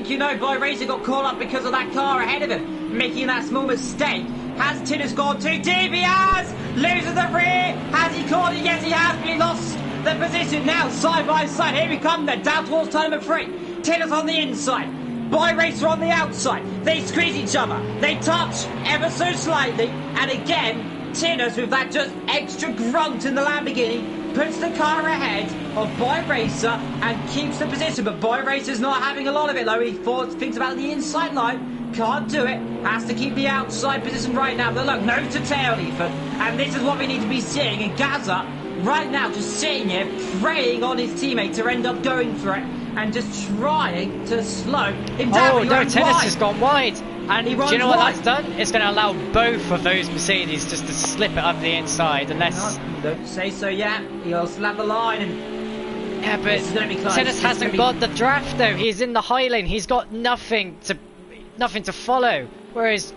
you know, Boy Racer got caught up because of that car ahead of him, making that small mistake. Has Tinnis gone too deep? He has! Loses the rear! Has he caught it? Yes, he has, but he lost the position now, side by side. Here we come, then, down towards turn number 3. Tinnis on the inside. Boy Racer on the outside. They squeeze each other. They touch ever so slightly. And again, Tinnis, with that just extra grunt in the Lamborghini, puts the car ahead of Boy Racer and keeps the position. But Boy Racer's not having a lot of it, though. He thinks about the inside line. Can't do it. Has to keep the outside position right now. But look, nose to tail, Ethan. And this is what we need to be seeing. And Gaza, right now, just sitting here, preying on his teammate to end up going for it. And just trying to slow him down. Oh, no, Tinnis has gone wide. And do you know what that's done? It's going to allow both of those Mercedes just to slip it up the inside. Unless... Don't say so yet. He'll slap the line and... Yeah, but Tinnis hasn't got the draft, though. He's in the high lane. He's got nothing to follow. Whereas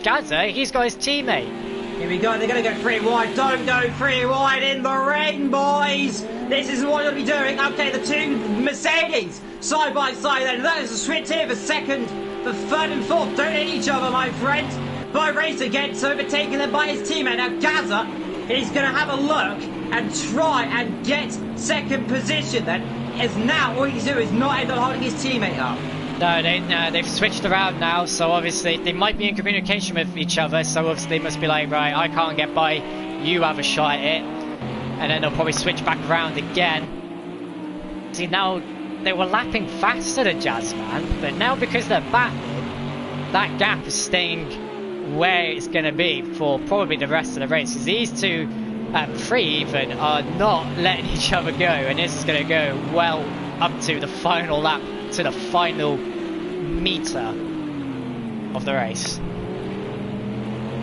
Gaza, he's got his teammate. Here we go, they're going to go 3 wide. Don't go 3 wide in the rain, boys. This is what you'll be doing. Okay, the two Mercedes side by side then. That is a switch here for second, for third and fourth. Don't hit each other, my friend. Boy Racer gets overtaken then by his teammate. Now Gaza is going to have a look and try and get second position then, as now all he can do is not end up holding his teammate up. No, they've switched around now, so obviously they might be in communication with each other, so obviously they must be like, right, I can't get by, you have a shot at it, and then they'll probably switch back around again. See, now they were lapping faster than Jazzman, but now because they're battling, that gap is staying where it's going to be for probably the rest of the race, because these two, three even, are not letting each other go, and this is going to go well up to the final lap, to the final meter of the race.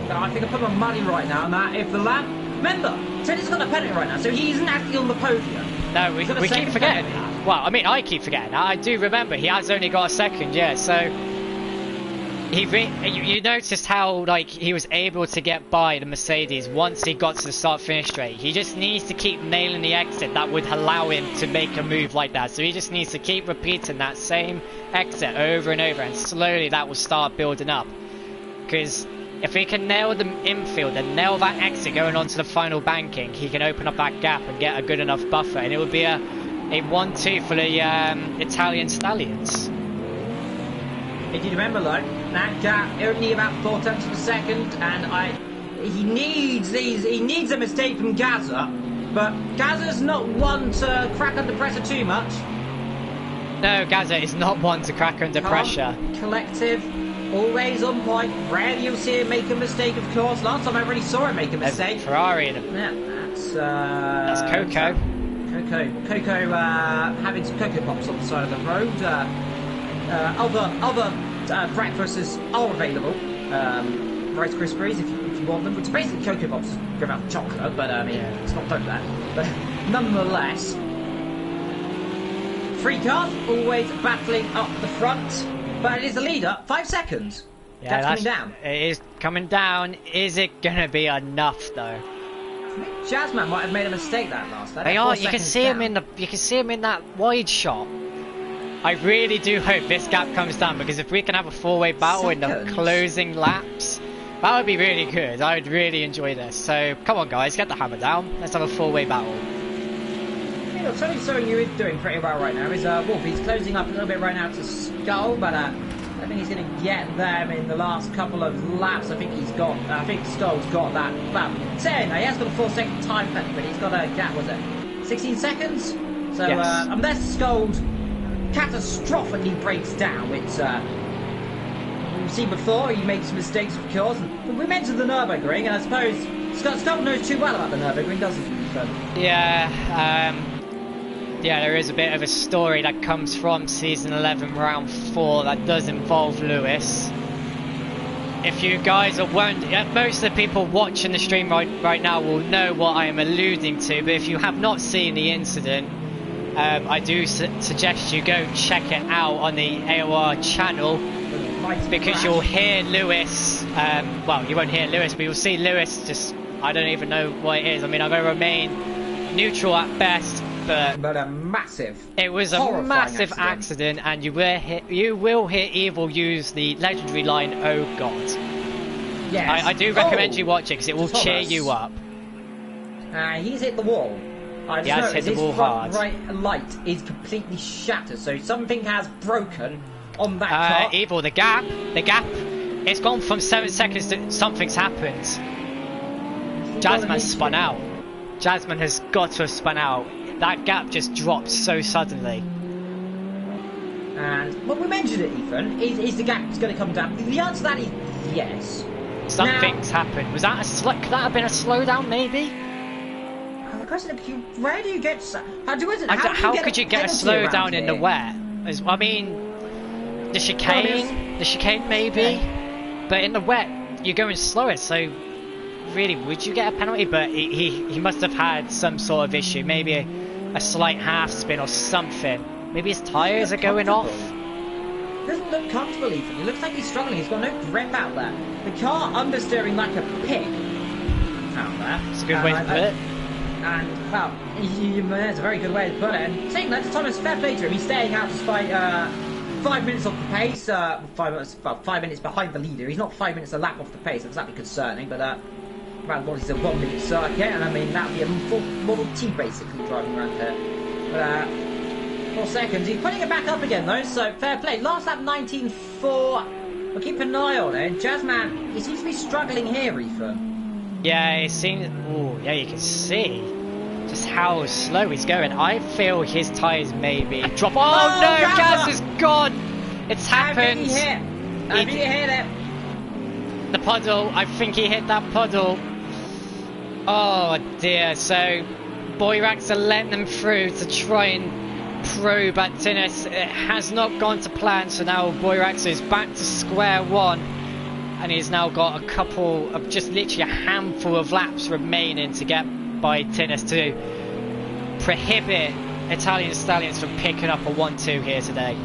I think I put my money right now on that. If the lap, remember, Teddy's got a penalty right now, so he isn't actually on the podium. No, we keep forgetting that. Well, I mean, I keep forgetting that. I do remember he has only got a second, yeah. So you noticed how like he was able to get by the Mercedes once he got to the start-finish straight. He just needs to keep nailing the exit that would allow him to make a move like that. So he just needs to keep repeating that same exit over and over, and slowly that will start building up. Because if he can nail the infield and nail that exit going on to the final banking, he can open up that gap and get a good enough buffer, and it would be a 1-2 for the Italian Stallions. If you remember, though, that gap only about 4 tenths of a second, and he needs a mistake from Gaza, but Gaza's not one to crack under pressure too much. No, Gaza is not one to crack under pressure. Collective, always on point. Rarely you'll see him make a mistake, of course. Last time I really saw him make a mistake. Ferrari in him. Yeah, that's Coco. Coco having some Cocoa Pops on the side of the road. Other breakfasts are available. Rice Krispies if you want them, which are basically Cocoa Pops without chocolate, but it's not done that. But nonetheless, free car always battling up the front, but it is the leader. 5 seconds. Yeah, that's coming down. It is coming down. Is it gonna be enough though? I think Jazzman might have made a mistake that last. They are. You can see him in the. You can see him in that wide shot. I really do hope this gap comes down, because if we can have a four-way battle in the closing laps, that would be really good. I would really enjoy this. So come on, guys, get the hammer down. Let's have a four-way battle. Yeah, look, something you is doing pretty well right now is Wolf. He's closing up a little bit right now to Skull, but I think he's going to get them in the last couple of laps. I think Skull's got that. Well, saying he has got a 4-second time penalty, but he's got a gap. Was it 16 seconds? So yes. Unless Skull's catastrophically breaks down, which we've seen before. He makes mistakes, of course. And we mentioned the Nürburgring, and I suppose Skull knows too well about the Nürburgring, doesn't he? So. Yeah, there is a bit of a story that comes from season 11, round 4, that does involve Lewis. If you guys are wondering, most of the people watching the stream right now will know what I am alluding to, but if you have not seen the incident, I do suggest you go check it out on the AOR channel, because you'll hear Lewis, well, you won't hear Lewis, but you'll see Lewis just, I don't even know what it is. I mean, I'm going to remain neutral at best, but it was a massive accident, and you will hear Evil use the legendary line, "Oh God." Yes. I do recommend you watch it, because it will cheer you up. He's hit the wall. He has hit the wall hard. His front right light is completely shattered, so something has broken on that car. Evil, the gap, it's gone from 7 seconds to something's happened. Jazzman spun out. Jazzman has got to have spun out. That gap just dropped so suddenly. And, well, we mentioned it, Ethan. Is the gap going to come down? The answer to that is yes. Something's happened. Was that could that have been a slowdown, maybe? The question is, where do you get... How could you get a slowdown in the wet? I mean, the chicane maybe, yeah. But in the wet, you're going slower, so really, would you get a penalty? But he must have had some sort of issue, maybe a slight half spin or something. Maybe his tyres are going off. He doesn't look comfortable, Ethan. He looks like he's struggling. He's got no grip out there. The car understeering like a pig out there. It's a good way to put it. And, well, it's a very good way to put it. And saying that, Thomas, fair play to him. He's staying out despite 5 minutes off the pace. 5 minutes behind the leader. He's not 5 minutes a lap off the pace. That's exactly concerning. But around what is a 1 minute circuit, and I mean that would be a full Model T basically driving around here. But 4 seconds. He's putting it back up again though, so fair play. Last lap 19.4. We'll keep an eye on it. Jazzman, he seems to be struggling here, Ethan. Yeah, it seems. Oh, yeah, you can see just how slow he's going. I feel his tyres maybe drop. Oh no, Jazz is gone. It's happened. I think he hit it. The puddle. I think he hit that puddle. Oh dear. So Boyrax are letting them through to try and probe at Tinnis. It has not gone to plan, so now Boyrax is back to square one, and he's now got a couple of, just literally a handful of laps remaining to get by Tinnis to prohibit Italian Stallions from picking up a 1-2 here today.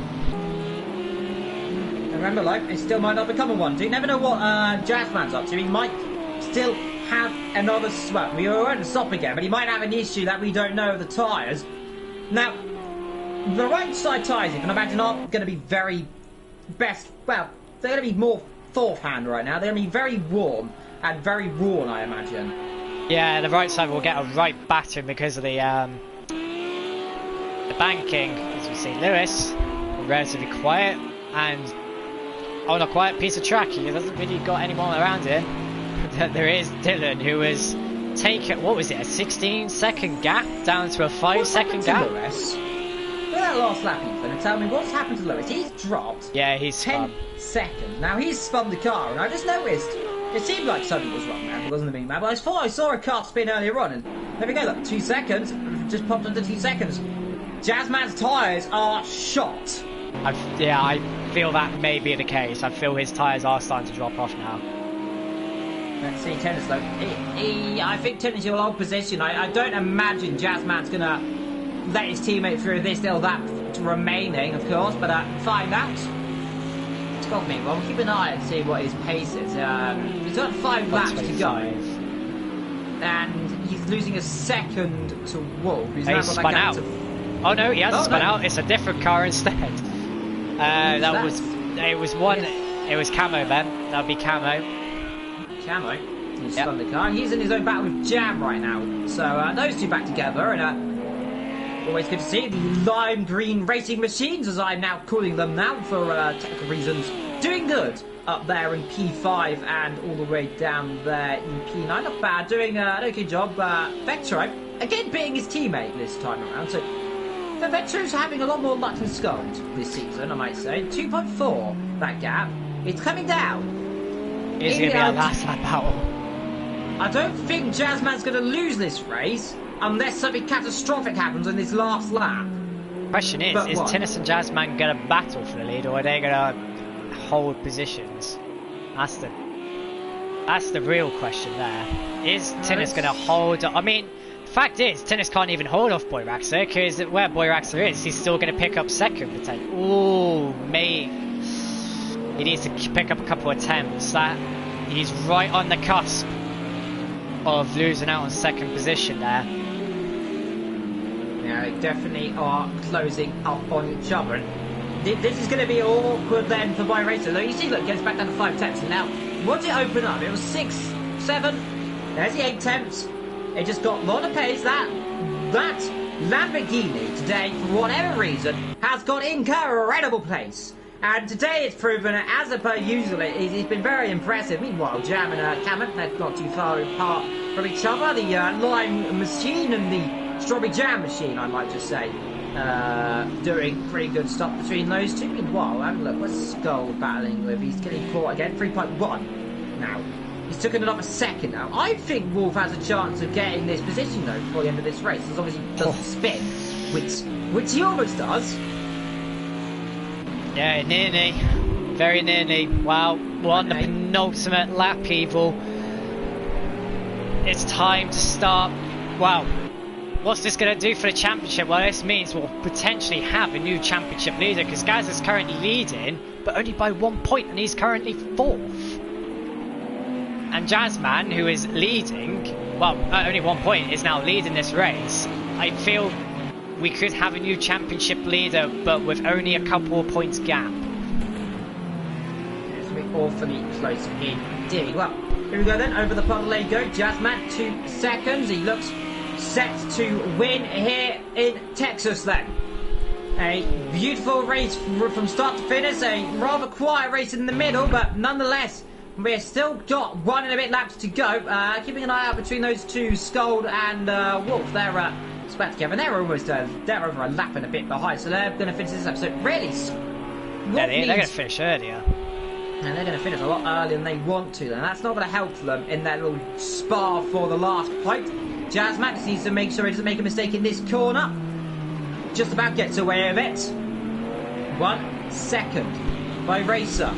Remember, like, it still might not become a 1-2. You never know what Jazzman's up to. He might still have another swap. We won't stop again, but he might have an issue that we don't know of the tyres. Now, the right side tyres, you can imagine, aren't going to be very best. Well, they're going to be more fourth hand right now. They're going to be very warm and very worn, I imagine. Yeah, the right side will get a right battering because of the banking. As we see, Lewis relatively quiet and on a quiet piece of track. He hasn't really got anyone around him. There is Dylan, who has taken, what was it, a 16-second gap down to a 5-second gap. Lewis? Look at that last lap, Ethan, and tell me what's happened to Lewis. He's dropped. Yeah, he's 10 seconds. Now he's spun the car, and I just noticed it seemed like something was wrong there. It wasn't a mean man, but I thought I saw a car spin earlier on, and there we go. Look, 2 seconds. Just popped under 2 seconds. Jazzman's tyres are shot. I feel that may be the case. I feel his tyres are starting to drop off now. Let's see Tennis though. I think Tennis will hold position. I don't imagine Jazzman's going to let his teammate through this little that remaining, of course, but find out. It's got me. Well, we'll keep an eye and see what his pace is. He's got 5 laps to go. And he's losing a second to Wolf. He's now got spun out. Oh no, he hasn't spun out. It's a different car instead. It was Camo then. That'll be Camo. Camo. He's spun the car. He's in his own battle with Jam right now. So those two back together, and always good to see the lime green racing machines, as I'm now calling them now for technical reasons, doing good up there in P5 and all the way down there in P9. Not bad, doing an okay job. Vectro again beating his teammate this time around. So Vectro's having a lot more luck than Scott this season, I might say. 2.4 that gap. It's coming down. It's going to be a last lap battle. I don't think Jazzman's going to lose this race unless something catastrophic happens in this last lap. Question is Tinnis and Jazzman going to battle for the lead, or are they going to hold positions? That's the real question there. Is Tinnis going to hold? I mean, the fact is, Tinnis can't even hold off Boyraxer, because where Boyraxer is, he's still going to pick up second potentially. Ooh, mate. He needs to pick up a couple of attempts. He's right on the cusp of losing out on second position there. Yeah, they definitely are closing up on each other. And this is going to be awkward then for Boyraxer. Though you see, look, it goes back down to 5 attempts. And now, once it opened up, it was 6, 7. There's the 8 attempts. It just got a lot of pace. That Lamborghini today, for whatever reason, has got incredible pace. And today it's proven, as per usual, it's been very impressive. Meanwhile, Jam and Cameron, they're not too far apart from each other. The lime machine and the strawberry jam machine, I might just say, doing pretty good stuff between those two. Meanwhile, have a look, what's Skull battling with? He's getting caught again, 3.1 now. He's taken another second now. I think Wolf has a chance of getting this position, though, before the end of this race, as long as he doesn't spin, which he almost does. Yeah, nearly. Very nearly. Wow, we're on the penultimate lap, Evil. It's time to start. Wow. What's this going to do for the championship? Well, this means we'll potentially have a new championship leader, because Gaz is currently leading, but only by 1 point, and he's currently 4th. And Jazzman, who is leading, well, only 1 point, is now leading this race. I feel we could have a new championship leader, but with only a couple of points gap. It's going to be awfully close indeed. Well, Here we go then, over the puddle they go. Jazzman, 2 seconds. He looks set to win here in Texas then. A beautiful race from start to finish. A rather quiet race in the middle, but nonetheless, we've still got 1 and a bit laps to go. Keeping an eye out between those two, Scold and Wolf. They're spat together. They're almost they're over a lap and a bit behind, so they're going to finish this episode. Really, yeah, they're going to finish earlier. And they're going to finish a lot earlier than they want to, and that's not going to help them in their little spar for the last point. Jazzman needs to make sure he doesn't make a mistake in this corner. Just about gets away with it. 1 second by Racer.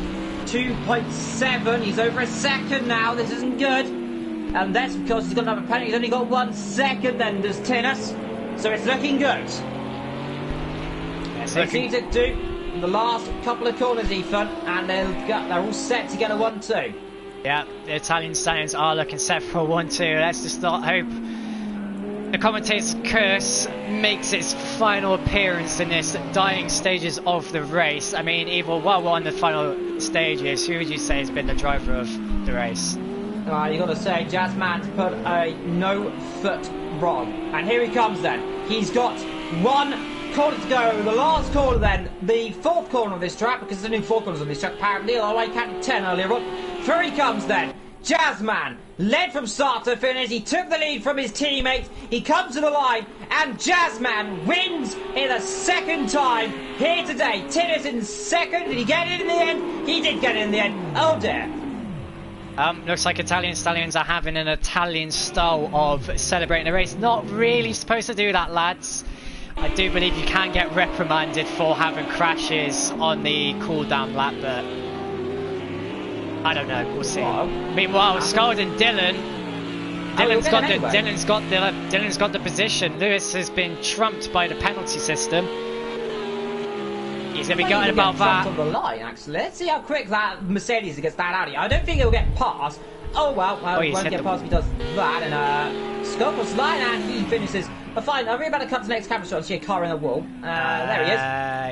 2.7. He's over a second now. This isn't good. And that's because he's got another penalty. He's only got 1 second then, does Tinnis. So it's looking good. They need to do the last couple of corners, Ethan, and they're all set to get a 1-2. Yeah, the Italian Stallions are looking set for a 1-2. Let's just not hope the commentator's curse makes its final appearance in this dying stages of the race. I mean, either while we're on the final stages, who would you say has been the driver of the race? You got to say, Jazzman's put a no foot wrong, and here he comes. Then he's got 1 corner to go. The last corner, then the 4th corner of this track, because there's only 4 corners on this track apparently. Although I counted 10 earlier on. Here he comes then. Jazzman led from start to finish. He took the lead from his teammate. He comes to the line, and Jazzman wins in a second time here today. Tinnis in second. Did he get it in the end? He did get it in the end. Oh dear. Looks like Italian Stallions are having an Italian style of celebrating the race. Not really supposed to do that, lads. I do believe you can get reprimanded for having crashes on the cool-down lap, but I don't know. We'll see. Meanwhile, Scold and Dylan's got the position. Lewis has been trumped by the penalty system. He's going to be gutted about that. On the line, actually. Let's see how quick that Mercedes gets that out of here. I don't think he'll get past. Oh well, he won't get past if he does that. And Scott was line and he finishes. Fine, I'm really about to cut to the next camera shot and see a car in the wall. There he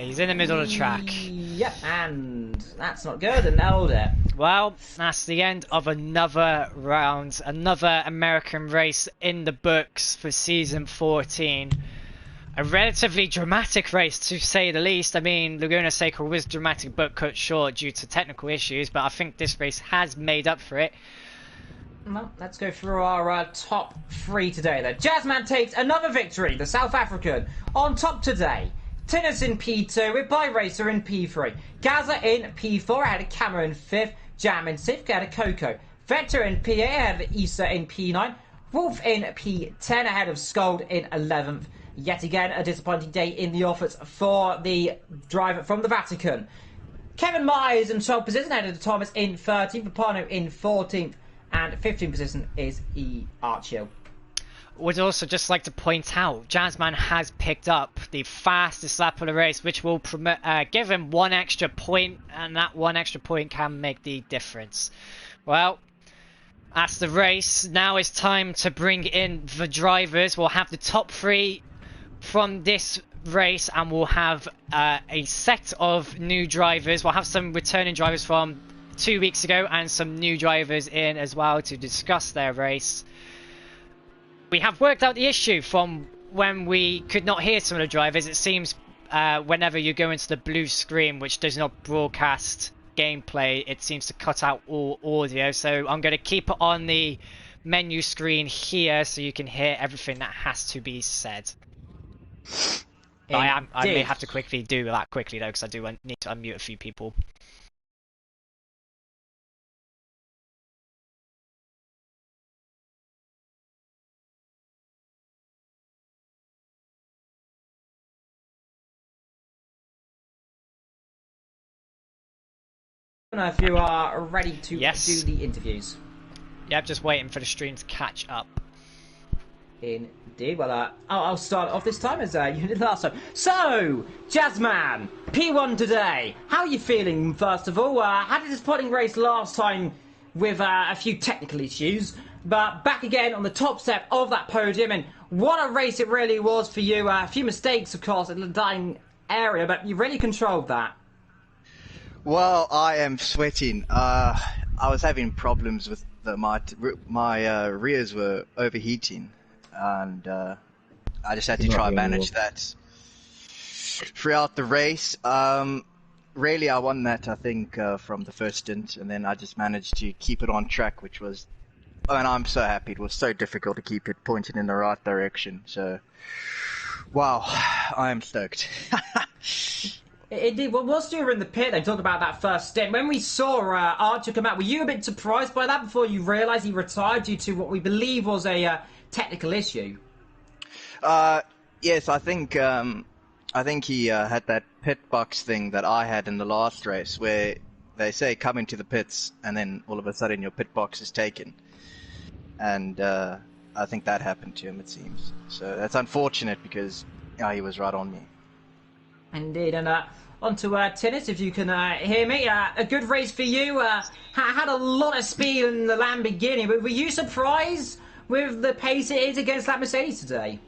is. He's in the middle of the track. Yep, and that's not good. And nailed it. Well, that's the end of another round, another American race in the books for season 14. A relatively dramatic race, to say the least. I mean, Laguna Seca was dramatic but cut short due to technical issues, but I think this race has made up for it. Well, let's go through our top 3 today then. Jazzman takes another victory, the South African. On top today, Tinnis in P2 with Racer in P3. Gaza in P4 ahead of Cameron in 5th. Jam in 6th ahead of Coco. Vector in P8 ahead of Issa in P9. Wolf in P10 ahead of Scold in 11th. Yet again, a disappointing day in the office for the driver from the Vatican. Kevin Myers in 12th position ahead of Thomas in 13th. Papano in 14th. And 15th position is E. Archhill. Would also just like to point out, Jazzman has picked up the fastest lap of the race, which will give him 1 extra point, and that 1 extra point can make the difference. Well, that's the race. Now it's time to bring in the drivers. We'll have the top 3 from this race, and we'll have a set of new drivers. We'll have some returning drivers from 2 weeks ago and some new drivers in as well to discuss their race. We have worked out the issue from when we could not hear some of the drivers. It seems whenever you go into the blue screen, which does not broadcast gameplay, it seems to cut out all audio. So I'm going to keep it on the menu screen here so you can hear everything that has to be said. I may have to quickly do that quickly though, because I do need to unmute a few people. I don't know if you are ready to do the interviews. Yep, just waiting for the stream to catch up. Indeed. Well, I'll start off this time as you did last time. So, Jazzman, P1 today. How are you feeling, first of all? Had a disappointing race last time with a few technical issues, but back again on the top step of that podium, and what a race it really was for you. A few mistakes, of course, in the dying area, but you really controlled that. Well, I am sweating. I was having problems with my rears were overheating, and I just had to try and manage that throughout the race. Really, I won that, I think, from the first stint, and then I just managed to keep it on track, which was, and I'm so happy. It was so difficult to keep it pointed in the right direction. So, wow, I am stoked. Indeed. Well, whilst you were in the pit, they talked about that first stint. When we saw Archer come out, were you a bit surprised by that before you realised he retired due to what we believe was a technical issue? Yes, I think he had that pit box thing that I had in the last race, where they say come into the pits, and then all of a sudden your pit box is taken, and I think that happened to him. It seems so. That's unfortunate because he was right on me. Indeed, and on to tennis, if you can hear me. A good race for you. Had a lot of speed in the Lamborghini, but were you surprised with the pace it is against that Mercedes today?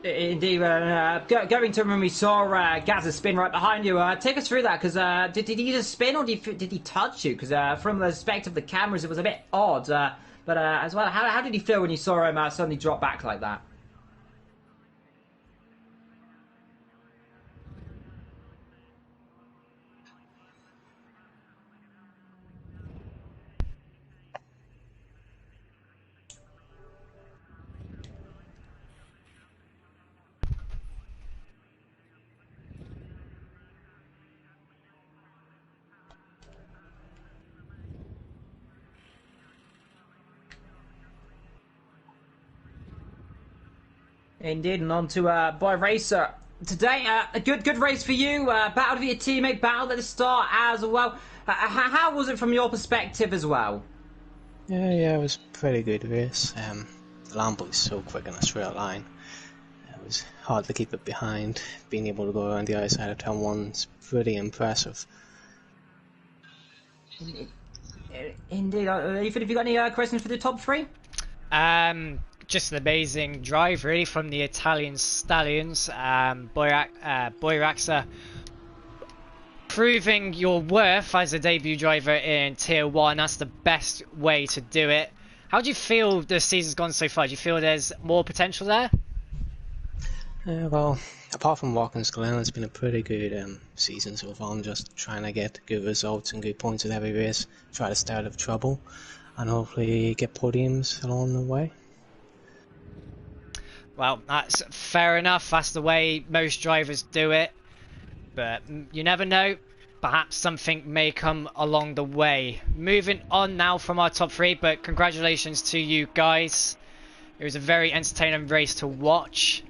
Indeed, going to when we saw Gaz's spin right behind you, take us through that, because did he just spin or did he touch you? Because from the perspective of the cameras it was a bit odd, but as well, how did he feel when you saw him suddenly drop back like that? Indeed, and on to Boy Racer. Today, a good race for you. Battled with your teammate, battled at the start as well. How was it from your perspective as well? Yeah, it was a pretty good race. The Lambo is so quick in a straight line. It was hard to keep it behind. Being able to go around the outside of turn 1 is pretty impressive. Indeed. Ethan, have you got any questions for the top three? Just an amazing drive, really, from the Italian stallions. Boyraxa proving your worth as a debut driver in Tier 1. That's the best way to do it. How do you feel the season's gone so far? Do you feel there's more potential there? Well, apart from Watkins Glen, it's been a pretty good season so far. I'm just trying to get good results and good points at every race, try to stay out of trouble, and hopefully get podiums along the way. Well, that's fair enough. That's the way most drivers do it. But you never know. Perhaps something may come along the way. Moving on now from our top three, but congratulations to you guys. It was a very entertaining race to watch.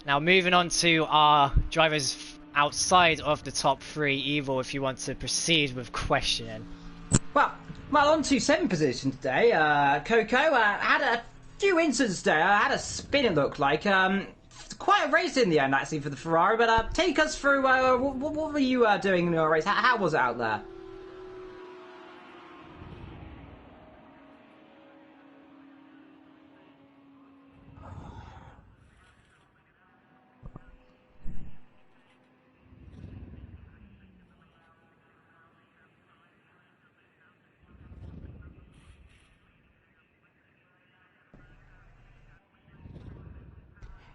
Now moving on to our drivers outside of the top three. Evil, if you want to proceed with questioning. Well, on to 7th position today. Coco had a few incidents today. Had a spin, it looked like. Quite a race in the end, actually, for the Ferrari. But take us through, what were you doing in your race? How was it out there?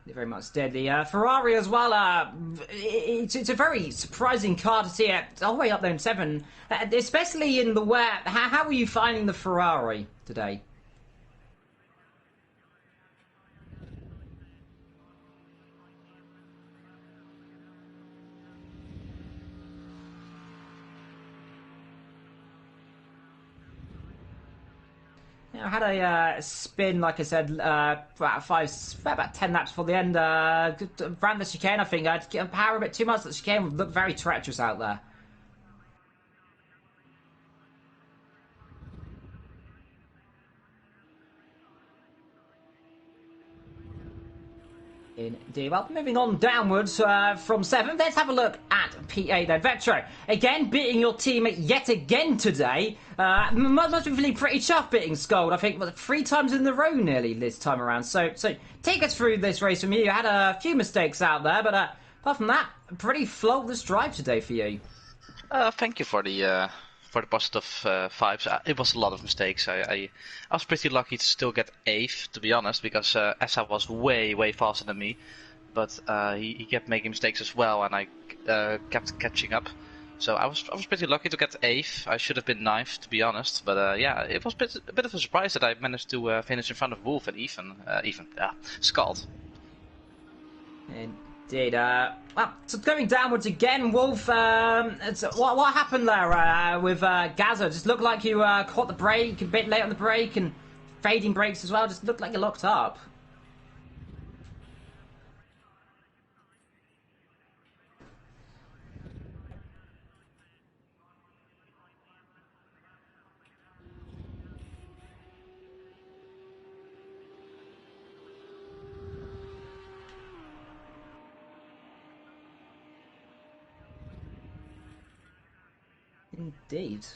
Very much deadly. Ferrari as well. It's a very surprising car to see it all the way up there in 7, especially in the wet. How were you finding the Ferrari today? Yeah, I had a spin, like I said, about 10 laps before the end. Ran the chicane, I think. I'd get power a bit too much. The chicane looked very treacherous out there. Indeed. Well, moving on downwards from 7th, let's have a look at P8 then. Vetro, again, beating your teammate yet again today. Must be feeling pretty chuffed beating Scold, I think, 3 times in a row nearly this time around. So take us through this race from you. You had a few mistakes out there, but apart from that, a pretty flawless drive today for you. Thank you for the positive vibes. It was a lot of mistakes. I was pretty lucky to still get 8th, to be honest, because Essa was way faster than me. But he kept making mistakes as well, and I kept catching up. So I was pretty lucky to get 8th. I should have been 9th, to be honest. But yeah, it was a bit of a surprise that I managed to finish in front of Wolf and even Scald. Indeed. Well, so going downwards again, Wolf. What happened there with Gaza? Just looked like you caught the brake a bit late on the brake and fading brakes as well. Just looked like you locked up. Indeed.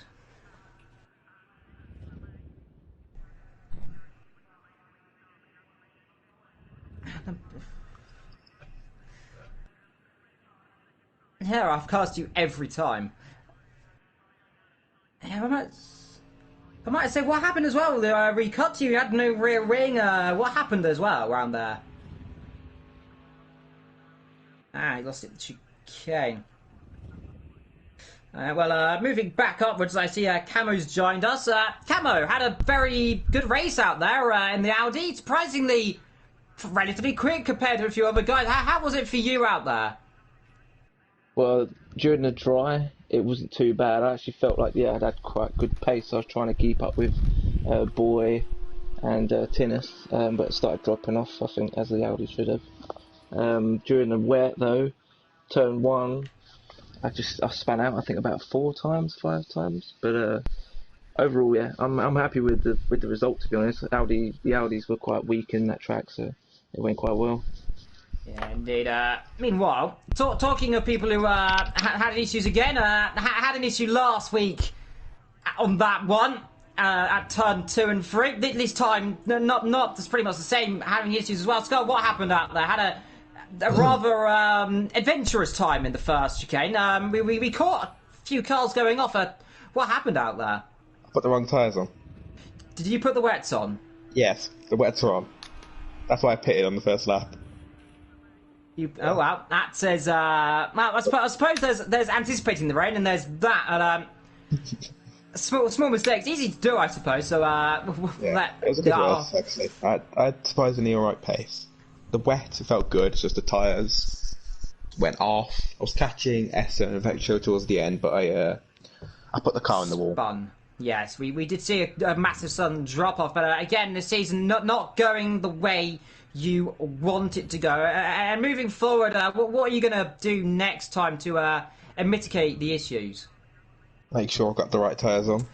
Yeah, I've cast you every time. Yeah, I might say what happened as well. Recut you had no rear wing. What happened as well around there? You lost it to chicane. Moving back upwards, I see Camo's joined us. Camo had a very good race out there in the Audi. Surprisingly, relatively quick compared to a few other guys. How was it for you out there? Well, during the dry, it wasn't too bad. I actually felt like, I'd had quite good pace. I was trying to keep up with Boy and Tinnis, but it started dropping off, I think, as the Audi should have. During the wet, though, turn 1, I span out, I think, about 5 times. But overall, yeah, I'm happy with the result, to be honest. The Audis were quite weak in that track, so it went quite well. Yeah, indeed. Meanwhile, talking of people who had issues again, had an issue last week on that one at turn 2 and 3. This time, not it's pretty much the same, having issues as well. Scott, what happened out there? Had a rather adventurous time in the first chicane. We caught a few cars going off. What happened out there? I put the wrong tyres on. Did you put the wets on? Yes, the wets are on. That's why I pitted on the first lap. Oh wow, that says. Well, I suppose there's anticipating the rain, and there's that. Small mistakes, easy to do, I suppose. So yeah, it was a good race actually. I had surprisingly alright pace. The wet felt good. It's just the tyres went off. I was catching Essa and Vecchio towards the end, but I put the car in the wall. Spun. Yes, we did see a massive sudden drop off, but again, this season not going the way you want it to go. And moving forward, what are you going to do next time to mitigate the issues? Make sure I've got the right tyres on.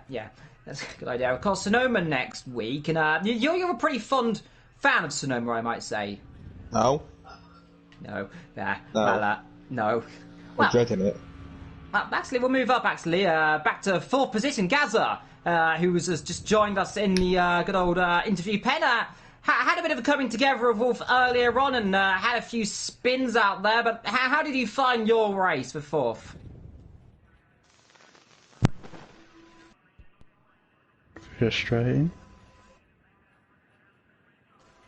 Yeah, that's a good idea. Of course, Sonoma next week, and you're a pretty fond fan of Sonoma, I might say. No. No. Yeah. No. Well, no. I'm dreading it. Actually, we'll move up, back to 4th position. Gaza, who has just joined us in the good old interview pen. Had a bit of a coming together of Wolf earlier on and had a few spins out there, but how did you find your race for 4th? Frustrating.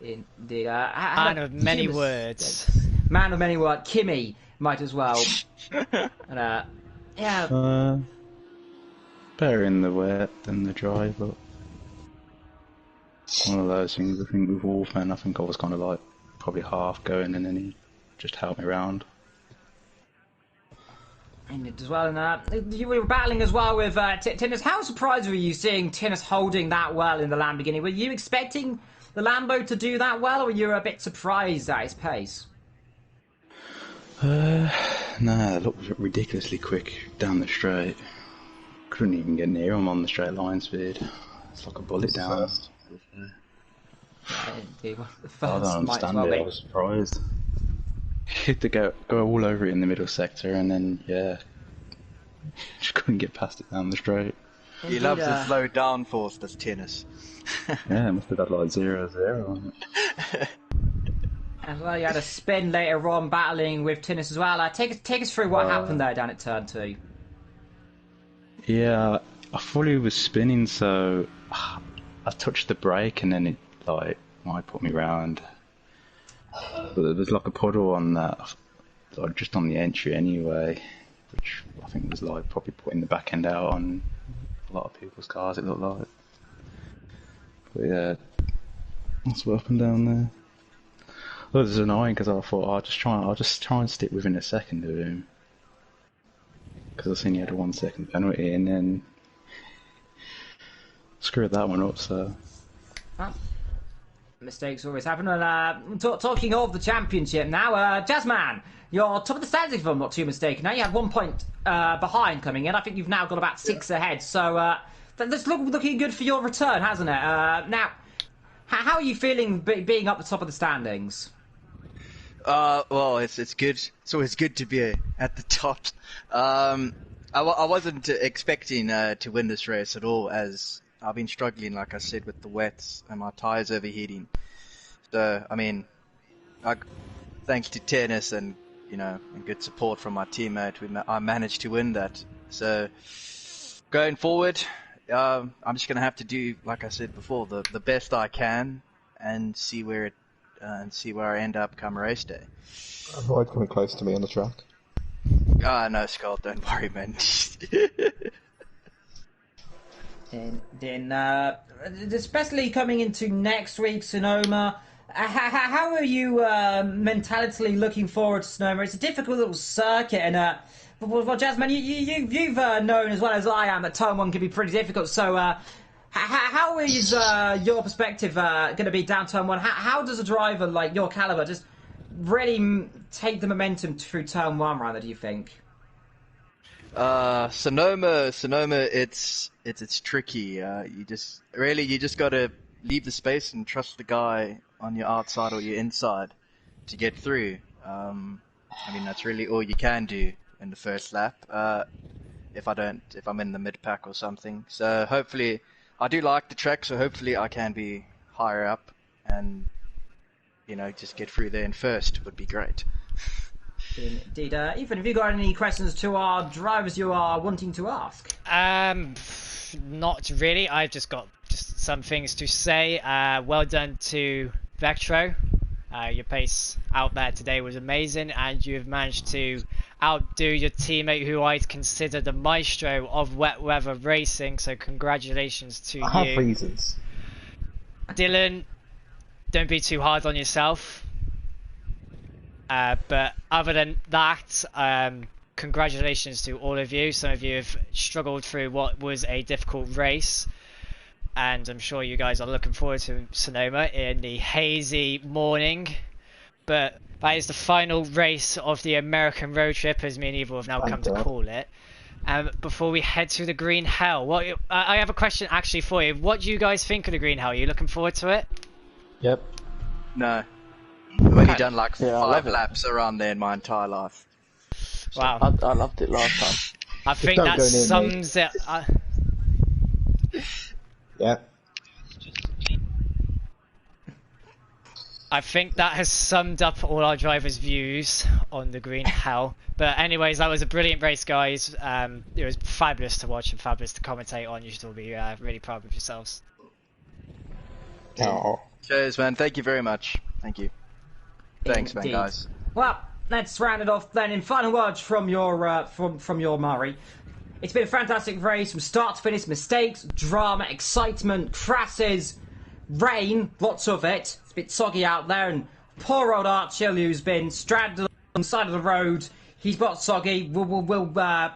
Indeed. Man of many words. Man of many words. Kimmy might as well. And, yeah. Better in the wet than the dry, but one of those things. I think with Wolfman, I think I was kind of like probably half going, and then he just helped me around. in it as well. And you were battling as well with Tinnis. How surprised were you seeing Tinnis holding that well in the Lamborghini? Were you expecting the Lambo to do that well, or were you a bit surprised at his pace? No, it looked ridiculously quick down the straight. Couldn't even get near him on the straight line speed. It's like a bullet down. Indeed. Well, the I first don't understand might as well it. I be. was surprised. He had to go all over it in the middle sector, and then just couldn't get past it down the straight. He loves the slow downforce, does Tennis. Yeah, it must have had like 0-0 on it. As well, you had a spin later on battling with Tinnis as well. Take us through what happened there down at turn 2. Yeah, I thought he was spinning, so I touched the brake, and then it might put me round. But there was like a puddle on that, like just on the entry anyway, which I think was like probably putting the back end out on a lot of people's cars, it looked like. But yeah, that's what happened down there. It was annoying because I thought I'll just try and stick within a second of him, because I seen he had a 1 second penalty, and then screwed that one up. So. Mistakes always happen. And talking of the championship now, Jazzman, you're top of the standings if I'm not too mistaken. Now you had 1 point behind coming in. I think you've now got about 6 ahead. So that's looking good for your return, hasn't it? Now, how are you feeling being up the top of the standings? Well, it's good. It's always good to be at the top. I wasn't expecting to win this race at all, as I've been struggling, like I said, with the wets and my tyres overheating. So, I mean, thanks to Tennis and good support from my teammate, I managed to win that. So, going forward, I'm just going to have to do, like I said before, the best I can and see where I end up come race day. Avoid coming close to me on the track. No, Scott, don't worry, man. Then, especially coming into next week, Sonoma, how are you mentally looking forward to Sonoma? It's a difficult little circuit, and well, Jasmine, you've known as well as I am that Turn 1 can be pretty difficult. So, how is your perspective going to be down Turn 1? How does a driver like your caliber just really take the momentum through Turn 1, rather, do you think? Sonoma, it's tricky. You just gotta leave the space and trust the guy on your outside or your inside to get through. I mean, that's really all you can do in the first lap. If I'm in the mid pack or something. So hopefully, I do like the track, so hopefully I can be higher up and just get through there in first would be great. Indeed. Ethan, have you got any questions to our drivers you are wanting to ask? Not really. I've just got some things to say. Well done to Vectro. Your pace out there today was amazing, and you've managed to outdo your teammate, who I'd consider the maestro of wet weather racing. So congratulations to you. I have reasons. Dylan, don't be too hard on yourself. But other than that, congratulations to all of you. Some of you have struggled through what was a difficult race, and I'm sure you guys are looking forward to Sonoma in the hazy morning. But that is the final race of the American road trip, as me and Evil have now come to call it. Before we head to the Green Hell, I have a question actually for you. What do you guys think of the Green Hell? Are you looking forward to it? Yep. No. I've only done like 5 laps around there in my entire life. So wow. I loved it last time. I think that sums it. Yeah. I think that has summed up all our drivers' views on the Green Hell. But anyways, that was a brilliant race, guys. It was fabulous to watch and fabulous to commentate on. You should all be really proud of yourselves. Oh. Cheers, man. Thank you very much. Thank you. Thanks, Indeed. man, guys. Well, let's round it off then in final words from your from your Murray. It's been a fantastic race from start to finish. Mistakes, drama, excitement, crashes, rain, lots of it. It's a bit soggy out there, and poor old Archil, who's been stranded on the side of the road. He's got soggy. We'll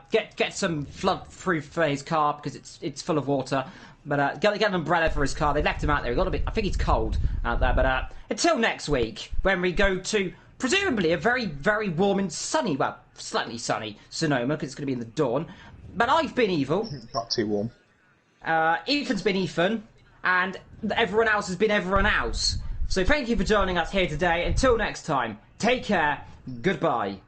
get some flood through for his car because it's full of water. But get an umbrella for his car. They left him out there. I think he's cold out there. But until next week, when we go to presumably a very, very warm and sunny, well, slightly sunny Sonoma because it's going to be in the dawn. But I've been Evil. Not too warm. Ethan's been Ethan, and everyone else has been everyone else. So thank you for joining us here today. Until next time, take care. Goodbye.